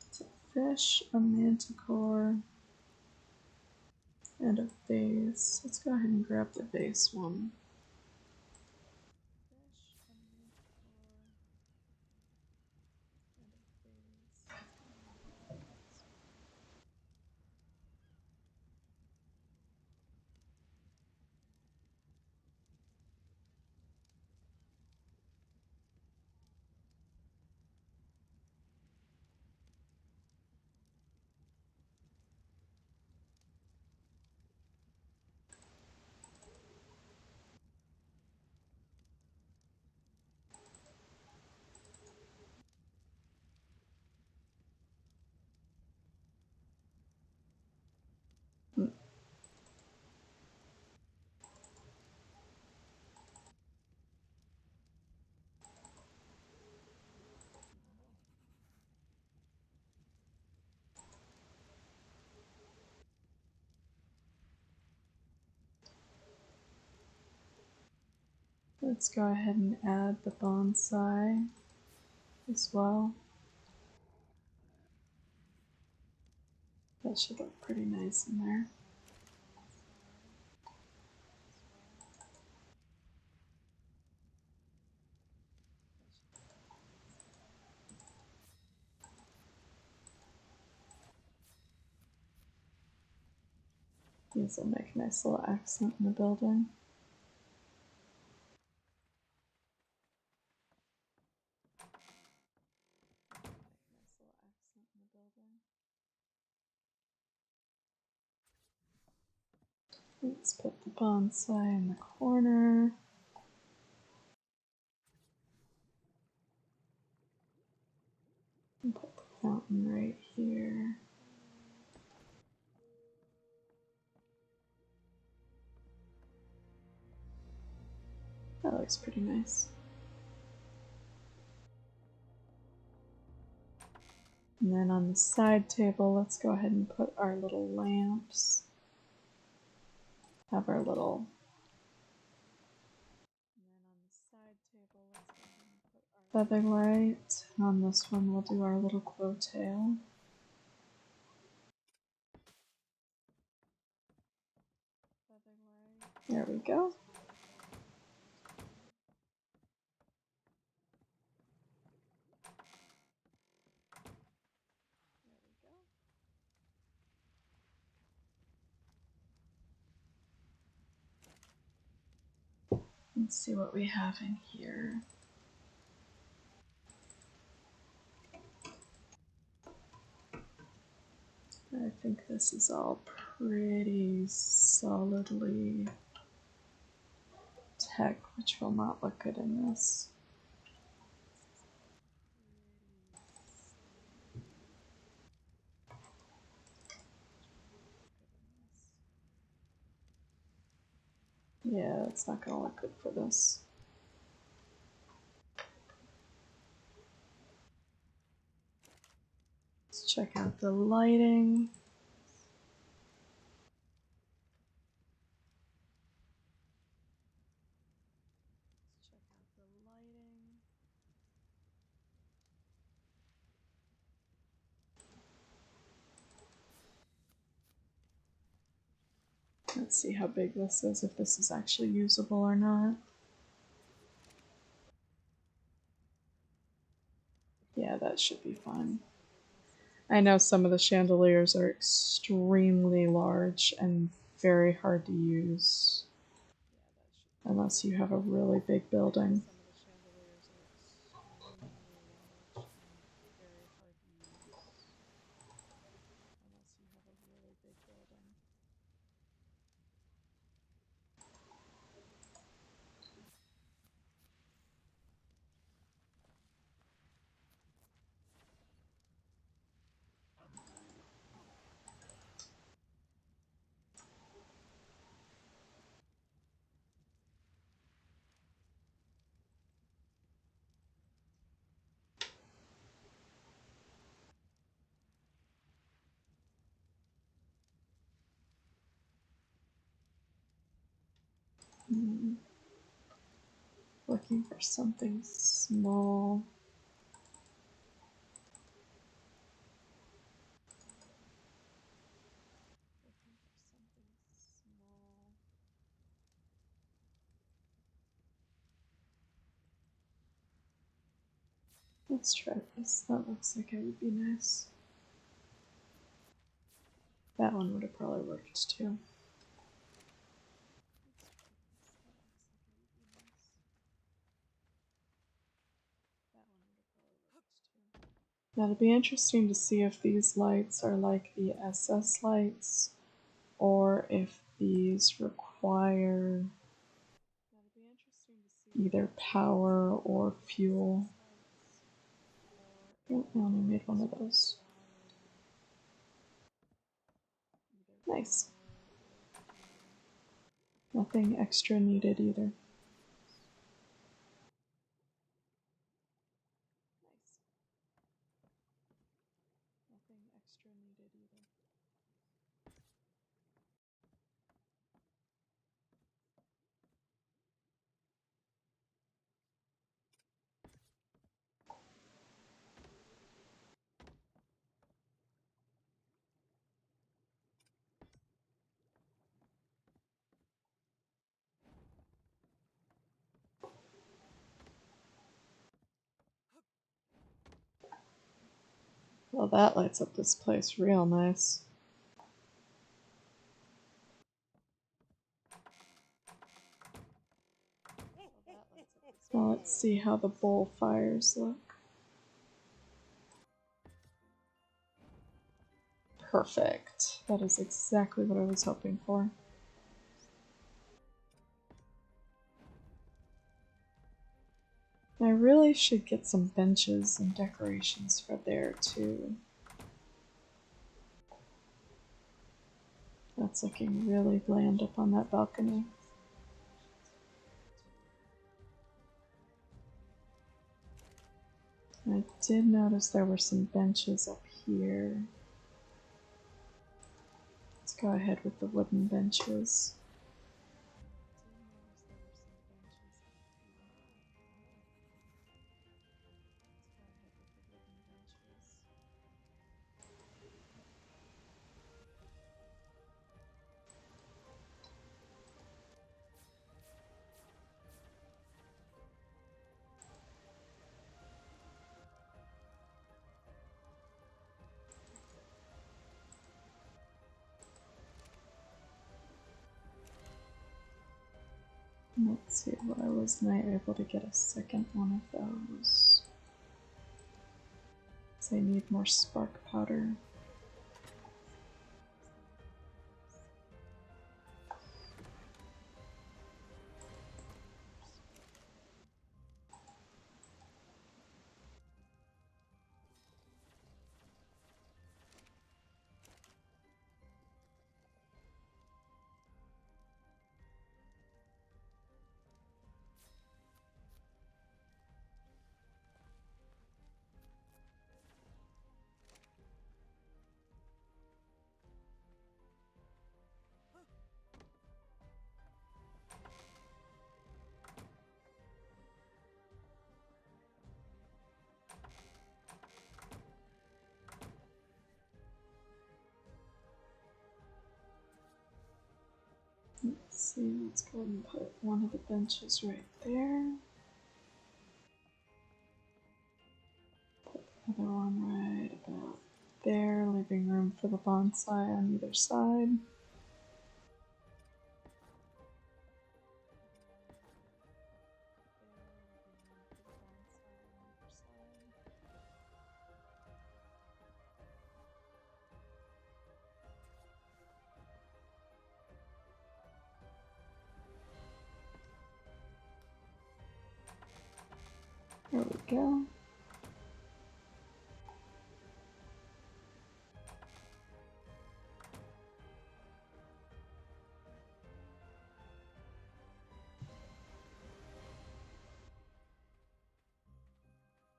It's a fish, a manticore, and a vase. Let's go ahead and grab the vase one. Let's go ahead and add the bonsai as well. That should look pretty nice in there. These will make a nice little accent in the building. Let's put the bonsai in the corner. And put the fountain right here. That looks pretty nice. And then on the side table, let's go ahead and put our little lamps. Have our little. And then on the side table, let's go ahead and put our feather light. On this one, we'll do our little glow tail. There we go. Let's see what we have in here. I think this is all pretty solidly tech, which will not look good in this. Yeah, it's not gonna look good for this. Let's check out the lighting. Let's see how big this is, if this is actually usable or not. Yeah, that should be fine. I know some of the chandeliers are extremely large and very hard to use. Unless you have a really big building. Looking for something small. Let's try this. That looks like it would be nice. That one would have probably worked too. Now it'll be interesting to see if these lights are like the SS lights or if these require either power or fuel. Oh, I only made one of those. Nice. Nothing extra needed either. Well, that lights up this place real nice. Now let's see how the bowl fires look. Perfect. That is exactly what I was hoping for. I really should get some benches and decorations for there too. That's looking really bland up on that balcony. I did notice there were some benches up here. Let's go ahead with the wooden benches. Let's see, why wasn't I able to get a second one of those? So I need more spark powder. Let's see, let's go ahead and put one of the benches right there. Put the other one right about there, leaving room for the bonsai on either side. There we go.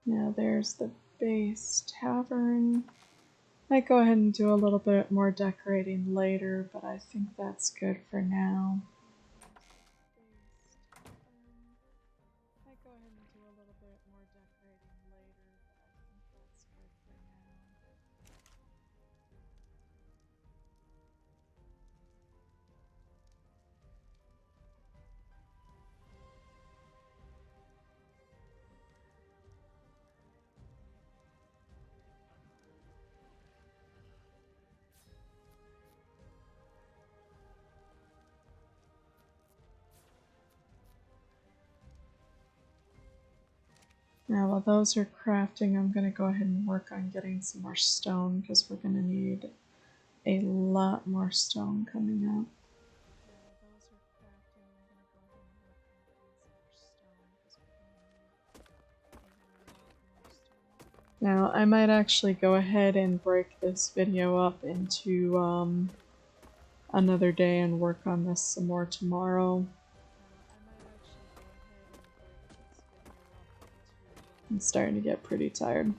Now there's the base tavern. Might go ahead and do a little bit more decorating later, but I think that's good for now. Might go ahead and do a little bit more decorating later, but I think that's good for now. Now while those are crafting, I'm going to go ahead and work on getting some more stone because we're going to need a lot more stone coming up. Now I might actually go ahead and break this video up into another day and work on this some more tomorrow. I'm starting to get pretty tired.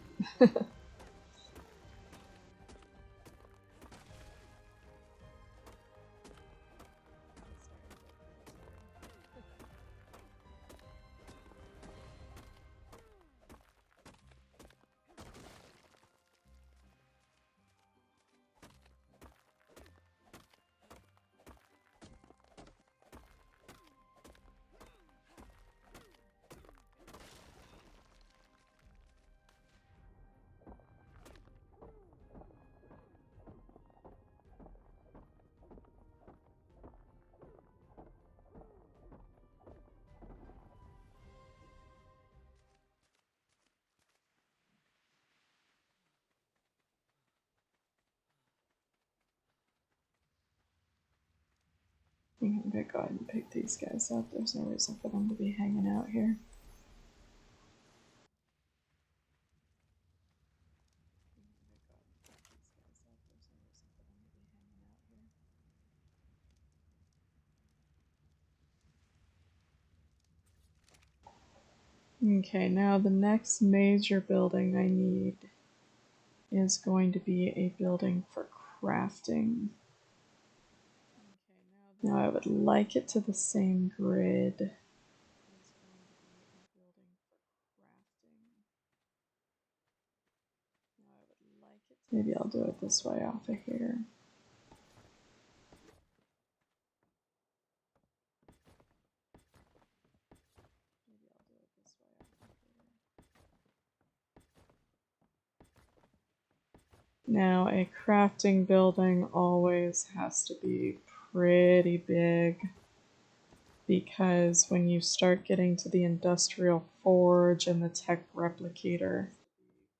I'm gonna go ahead and pick these guys up. There's no reason for them to be hanging out here. Okay, now the next major building I need is going to be a building for crafting. Now I would like it to the same grid. Maybe I'll do it this way off of here. Now a crafting building always has to be pretty big. because when you start getting to the industrial forge and the tech replicator,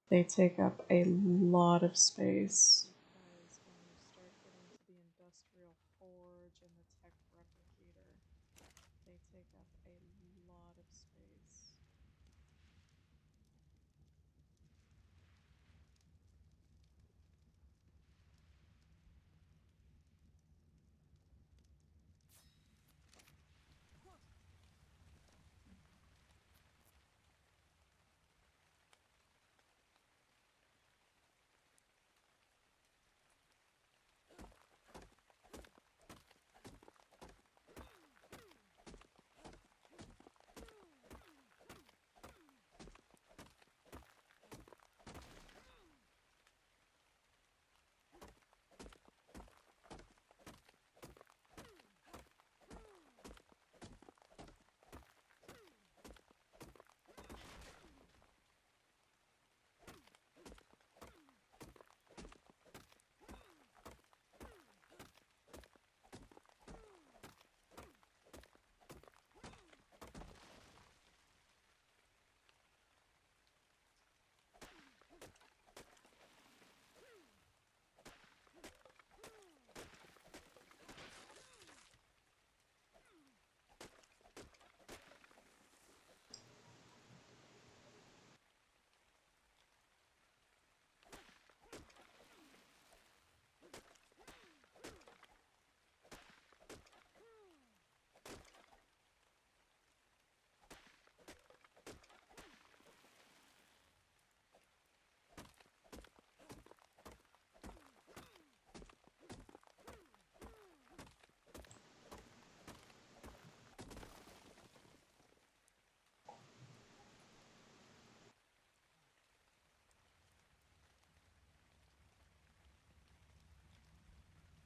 they take up a lot of space. Because when you start getting to the industrial forge and the tech replicator, they take up a lot of space.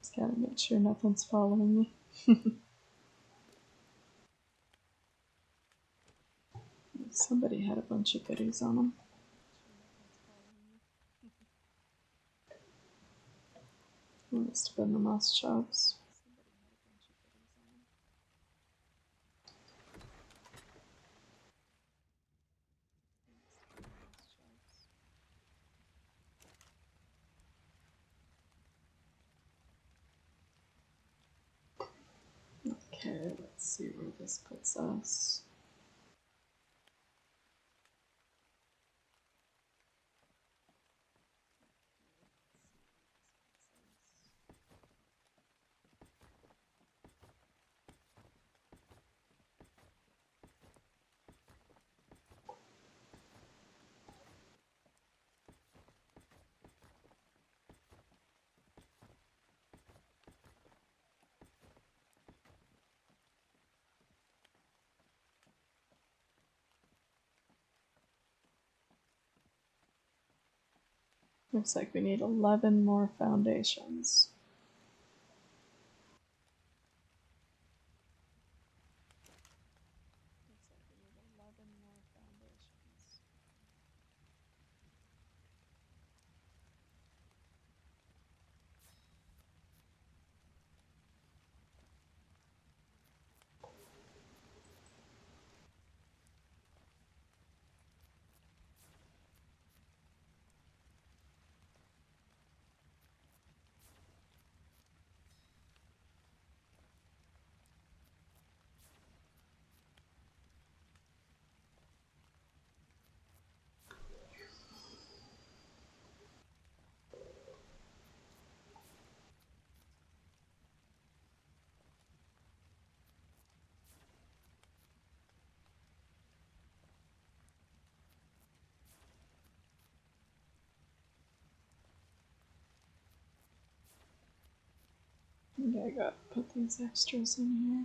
Just gotta make sure nothing's following me. Somebody had a bunch of goodies on them. Must have been the mouse chops. Okay, let's see where this puts us. Looks like we need 11 more foundations. Okay, I gotta put these extras in here.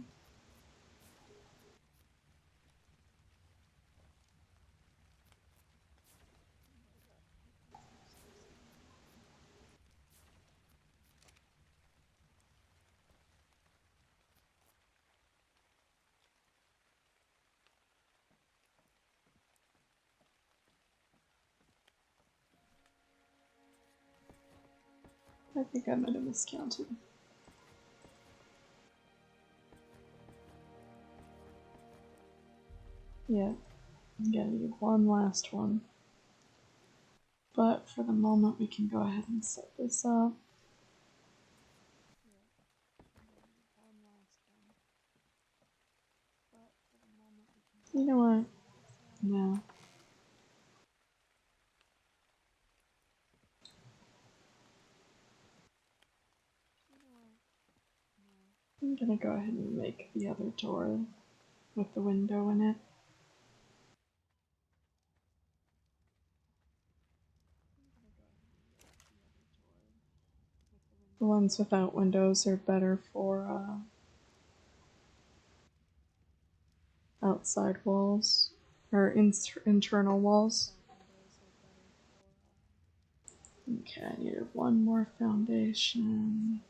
I think I might have miscounted. Yeah, I'm gonna need one last one. But for the moment, we can go ahead and set this up. You know what? No. I'm gonna go ahead and make the other door with the window in it. The ones without windows are better for outside walls or internal walls. Okay, I needed one more foundation.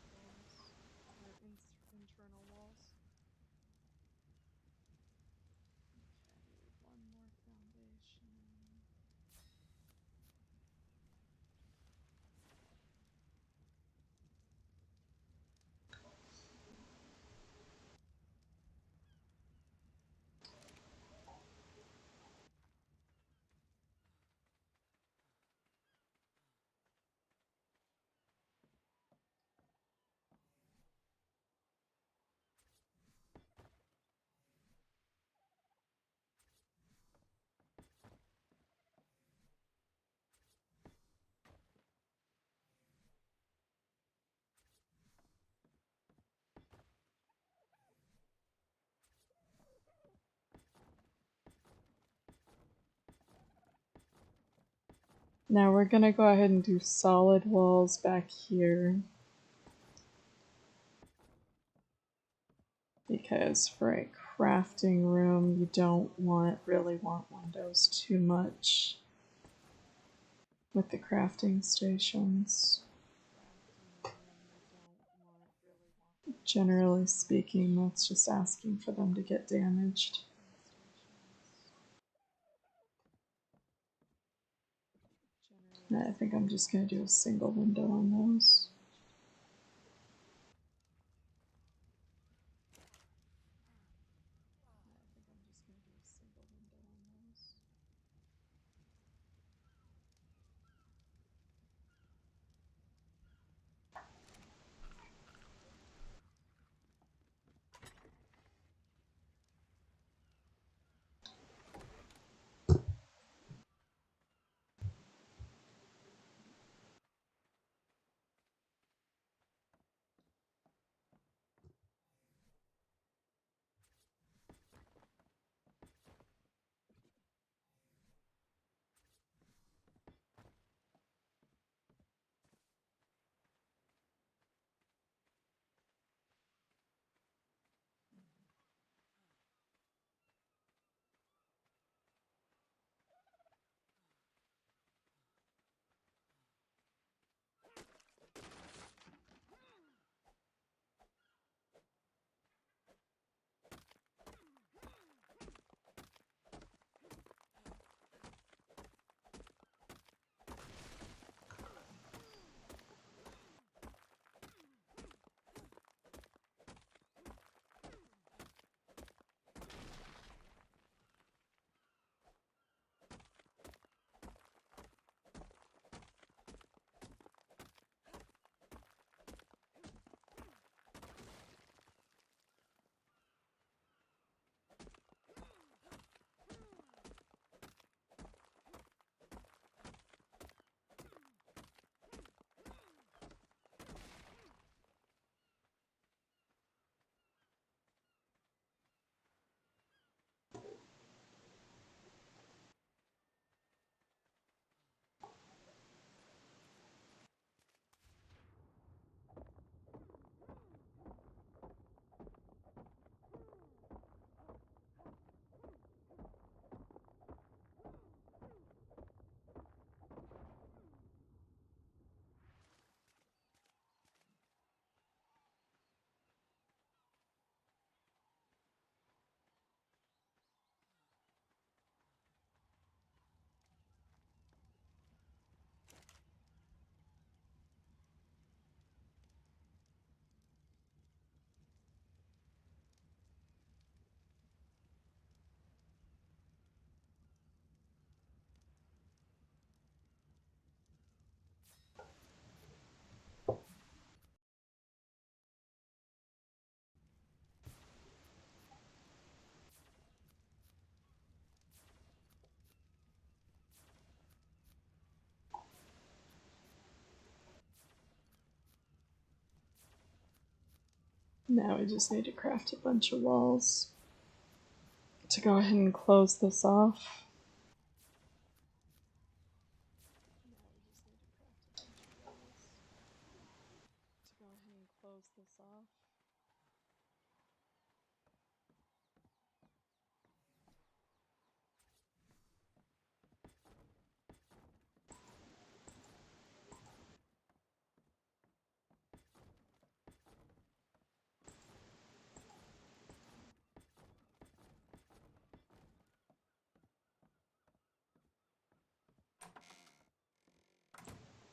Now we're gonna go ahead and do solid walls back here. Because for a crafting room, you don't really want windows too much with the crafting stations. Generally speaking, that's just asking for them to get damaged. I think I'm just going to do a single window on those. Now we just need to craft a bunch of walls to go ahead and close this off.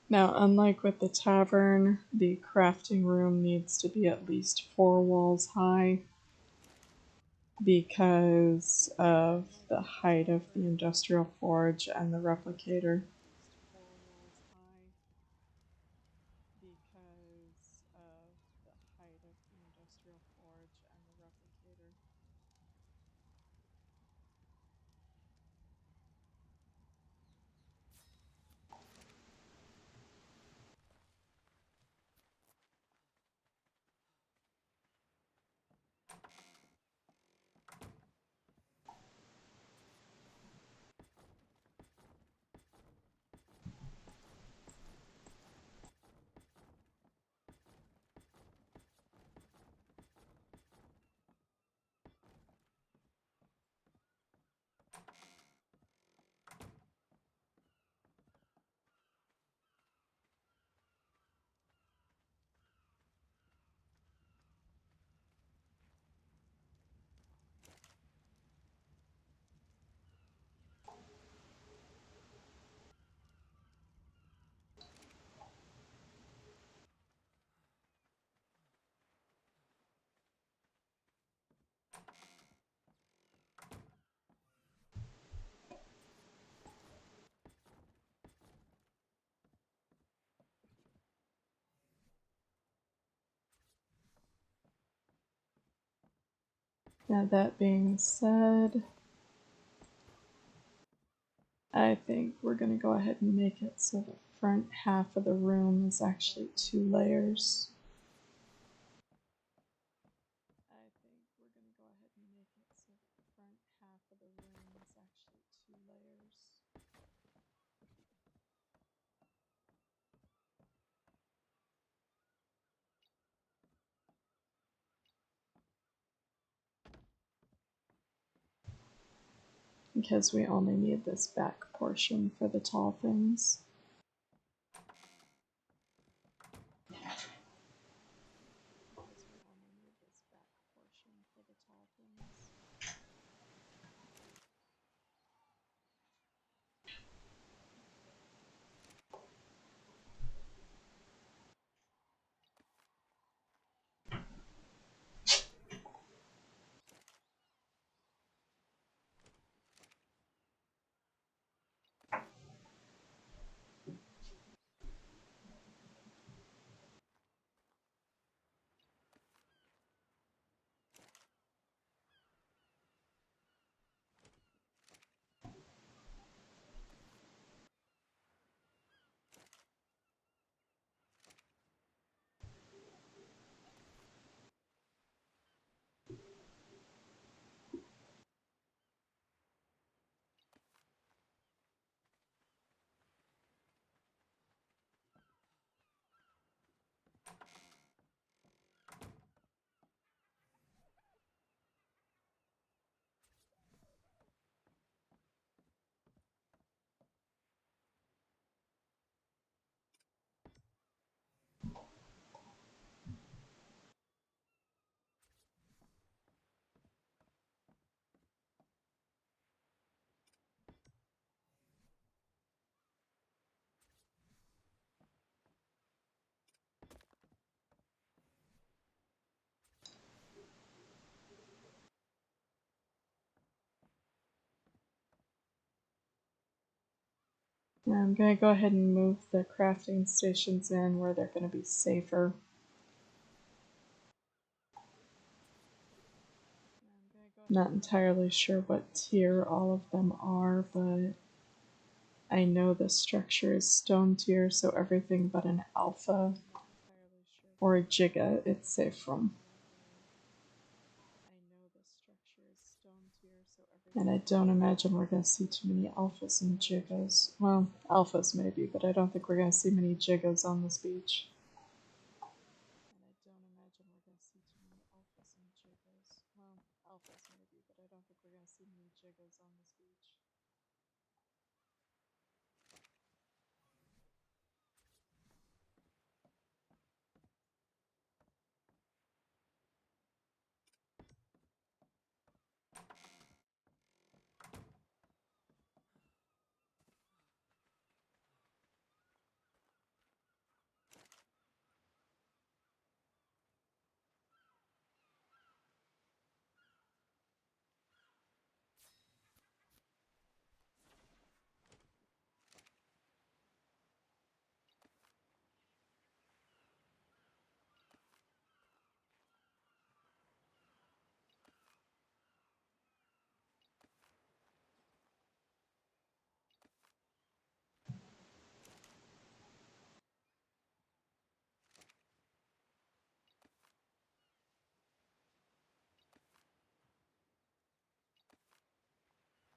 Now, unlike with the tavern, the crafting room needs to be at least 4 walls high because of the height of the industrial forge and the replicator. Now, that being said, I think we're going to go ahead and make it so the front half of the room is actually 2 layers. Because we only need this back portion for the tall things. Now I'm going to go ahead and move the crafting stations in where they're going to be safer. Not entirely sure what tier all of them are, but I know the structure is stone tier, so everything but an alpha or a giga it's safe from. And I don't imagine we're going to see too many alphas and jiggas. Well, alphas maybe, but I don't think we're going to see many jiggas on this beach. And I don't imagine we're going to see too many alphas and jiggas. Well, alphas maybe, but I don't think we're going to see many jiggas on this beach.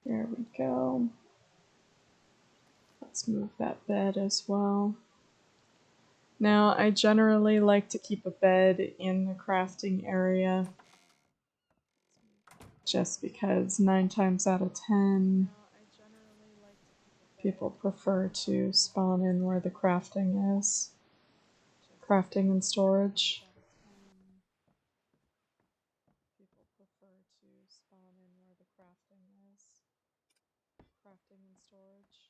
There we go. Let's move that bed as well. Now, I generally like to keep a bed in the crafting area just because 9 times out of 10 people prefer to spawn in where the crafting is. Crafting and storage. People prefer to spawn in where the crafting is. Crafting and storage.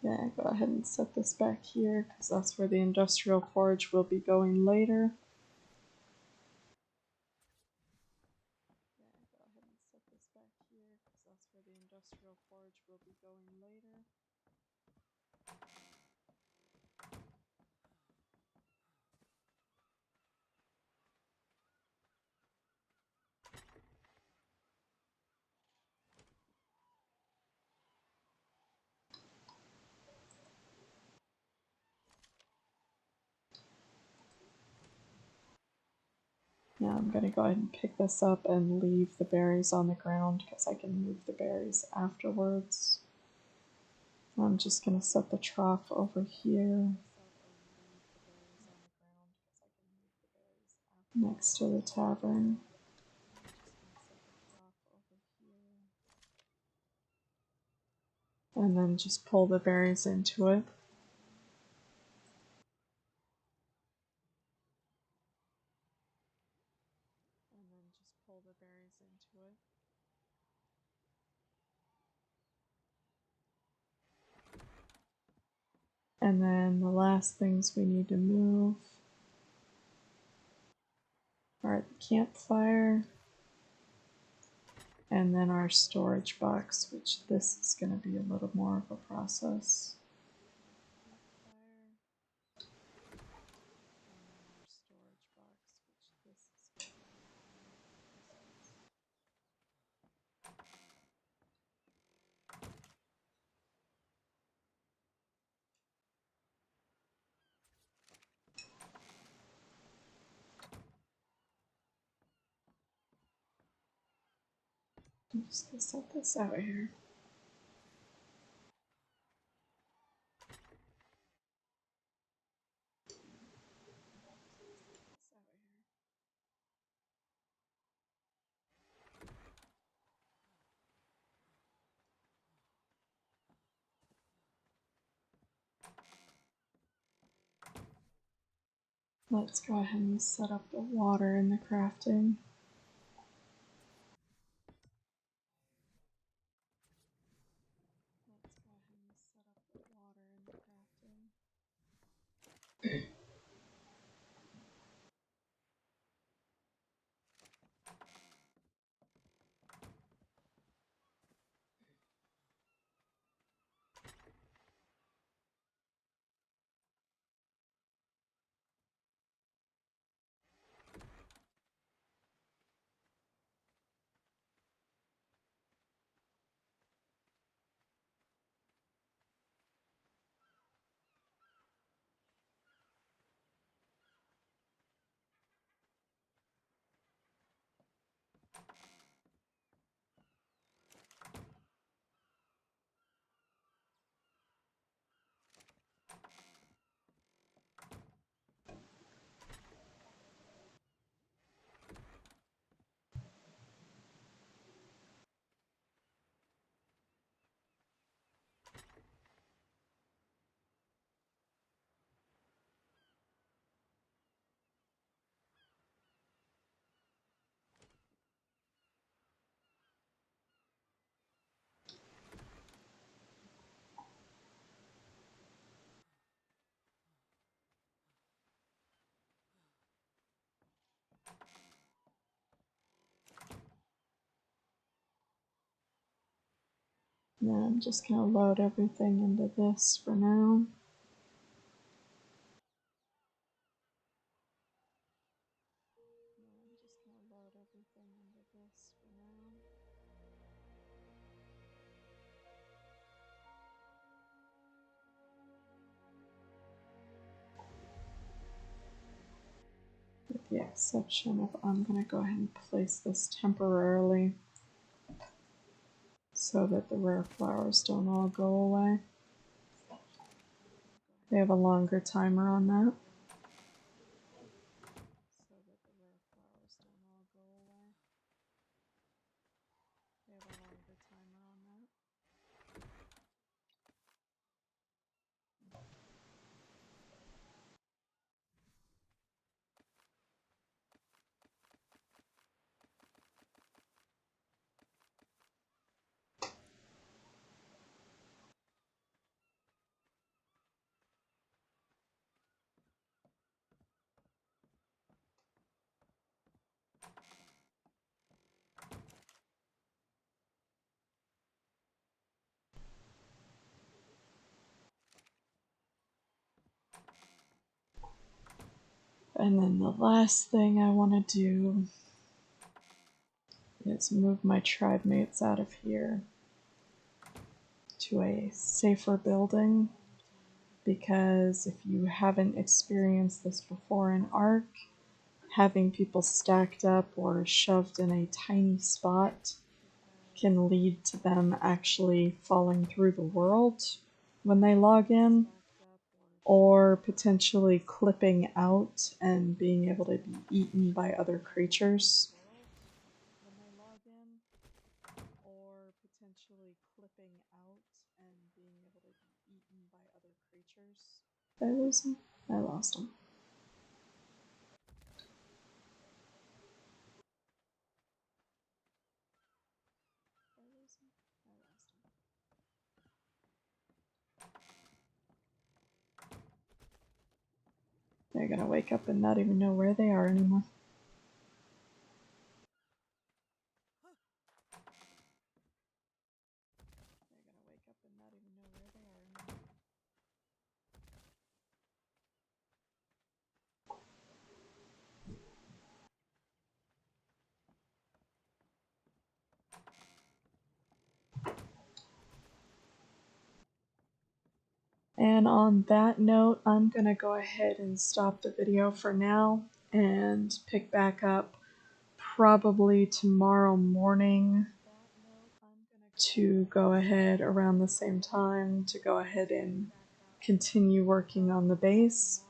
Yeah, go ahead and set this back here because that's where the industrial forge will be going later. Yeah, go ahead and set this back here because that's where the industrial forge will be going later. Now I'm going to go ahead and pick this up and leave the berries on the ground because I can move the berries afterwards. I'm just going to set the trough over here next to the tavern. And then just pull the berries into it. And then the last things we need to move Alright, the campfire. And then our storage box, which this is going to be a little more of a process. I'm just going to set this out here. Let's go ahead and set up the water in the crafting. Now I'm just going to load everything into this for now. With the exception of, I'm going to go ahead and place this temporarily so that the rare flowers don't all go away. They have a longer timer on that. And then the last thing I want to do is move my tribe mates out of here to a safer building, because if you haven't experienced this before in Ark, having people stacked up or shoved in a tiny spot can lead to them actually falling through the world when they log in, or potentially clipping out and being able to be eaten by other creatures. Did I lose him? I lost him. They're gonna wake up and not even know where they are anymore. And on that note, I'm going to go ahead and stop the video for now and pick back up probably tomorrow morning to go ahead around the same time to go ahead and continue working on the base.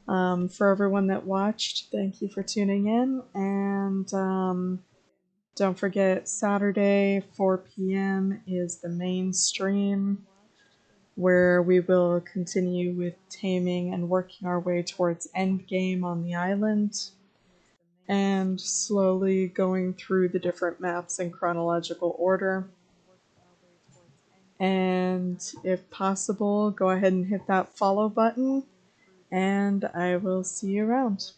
For everyone that watched, thank you for tuning in, and don't forget Saturday 4 p.m. is the main stream where we will continue with taming and working our way towards endgame on the island and slowly going through the different maps in chronological order. And if possible, go ahead and hit that follow button, and I will see you around.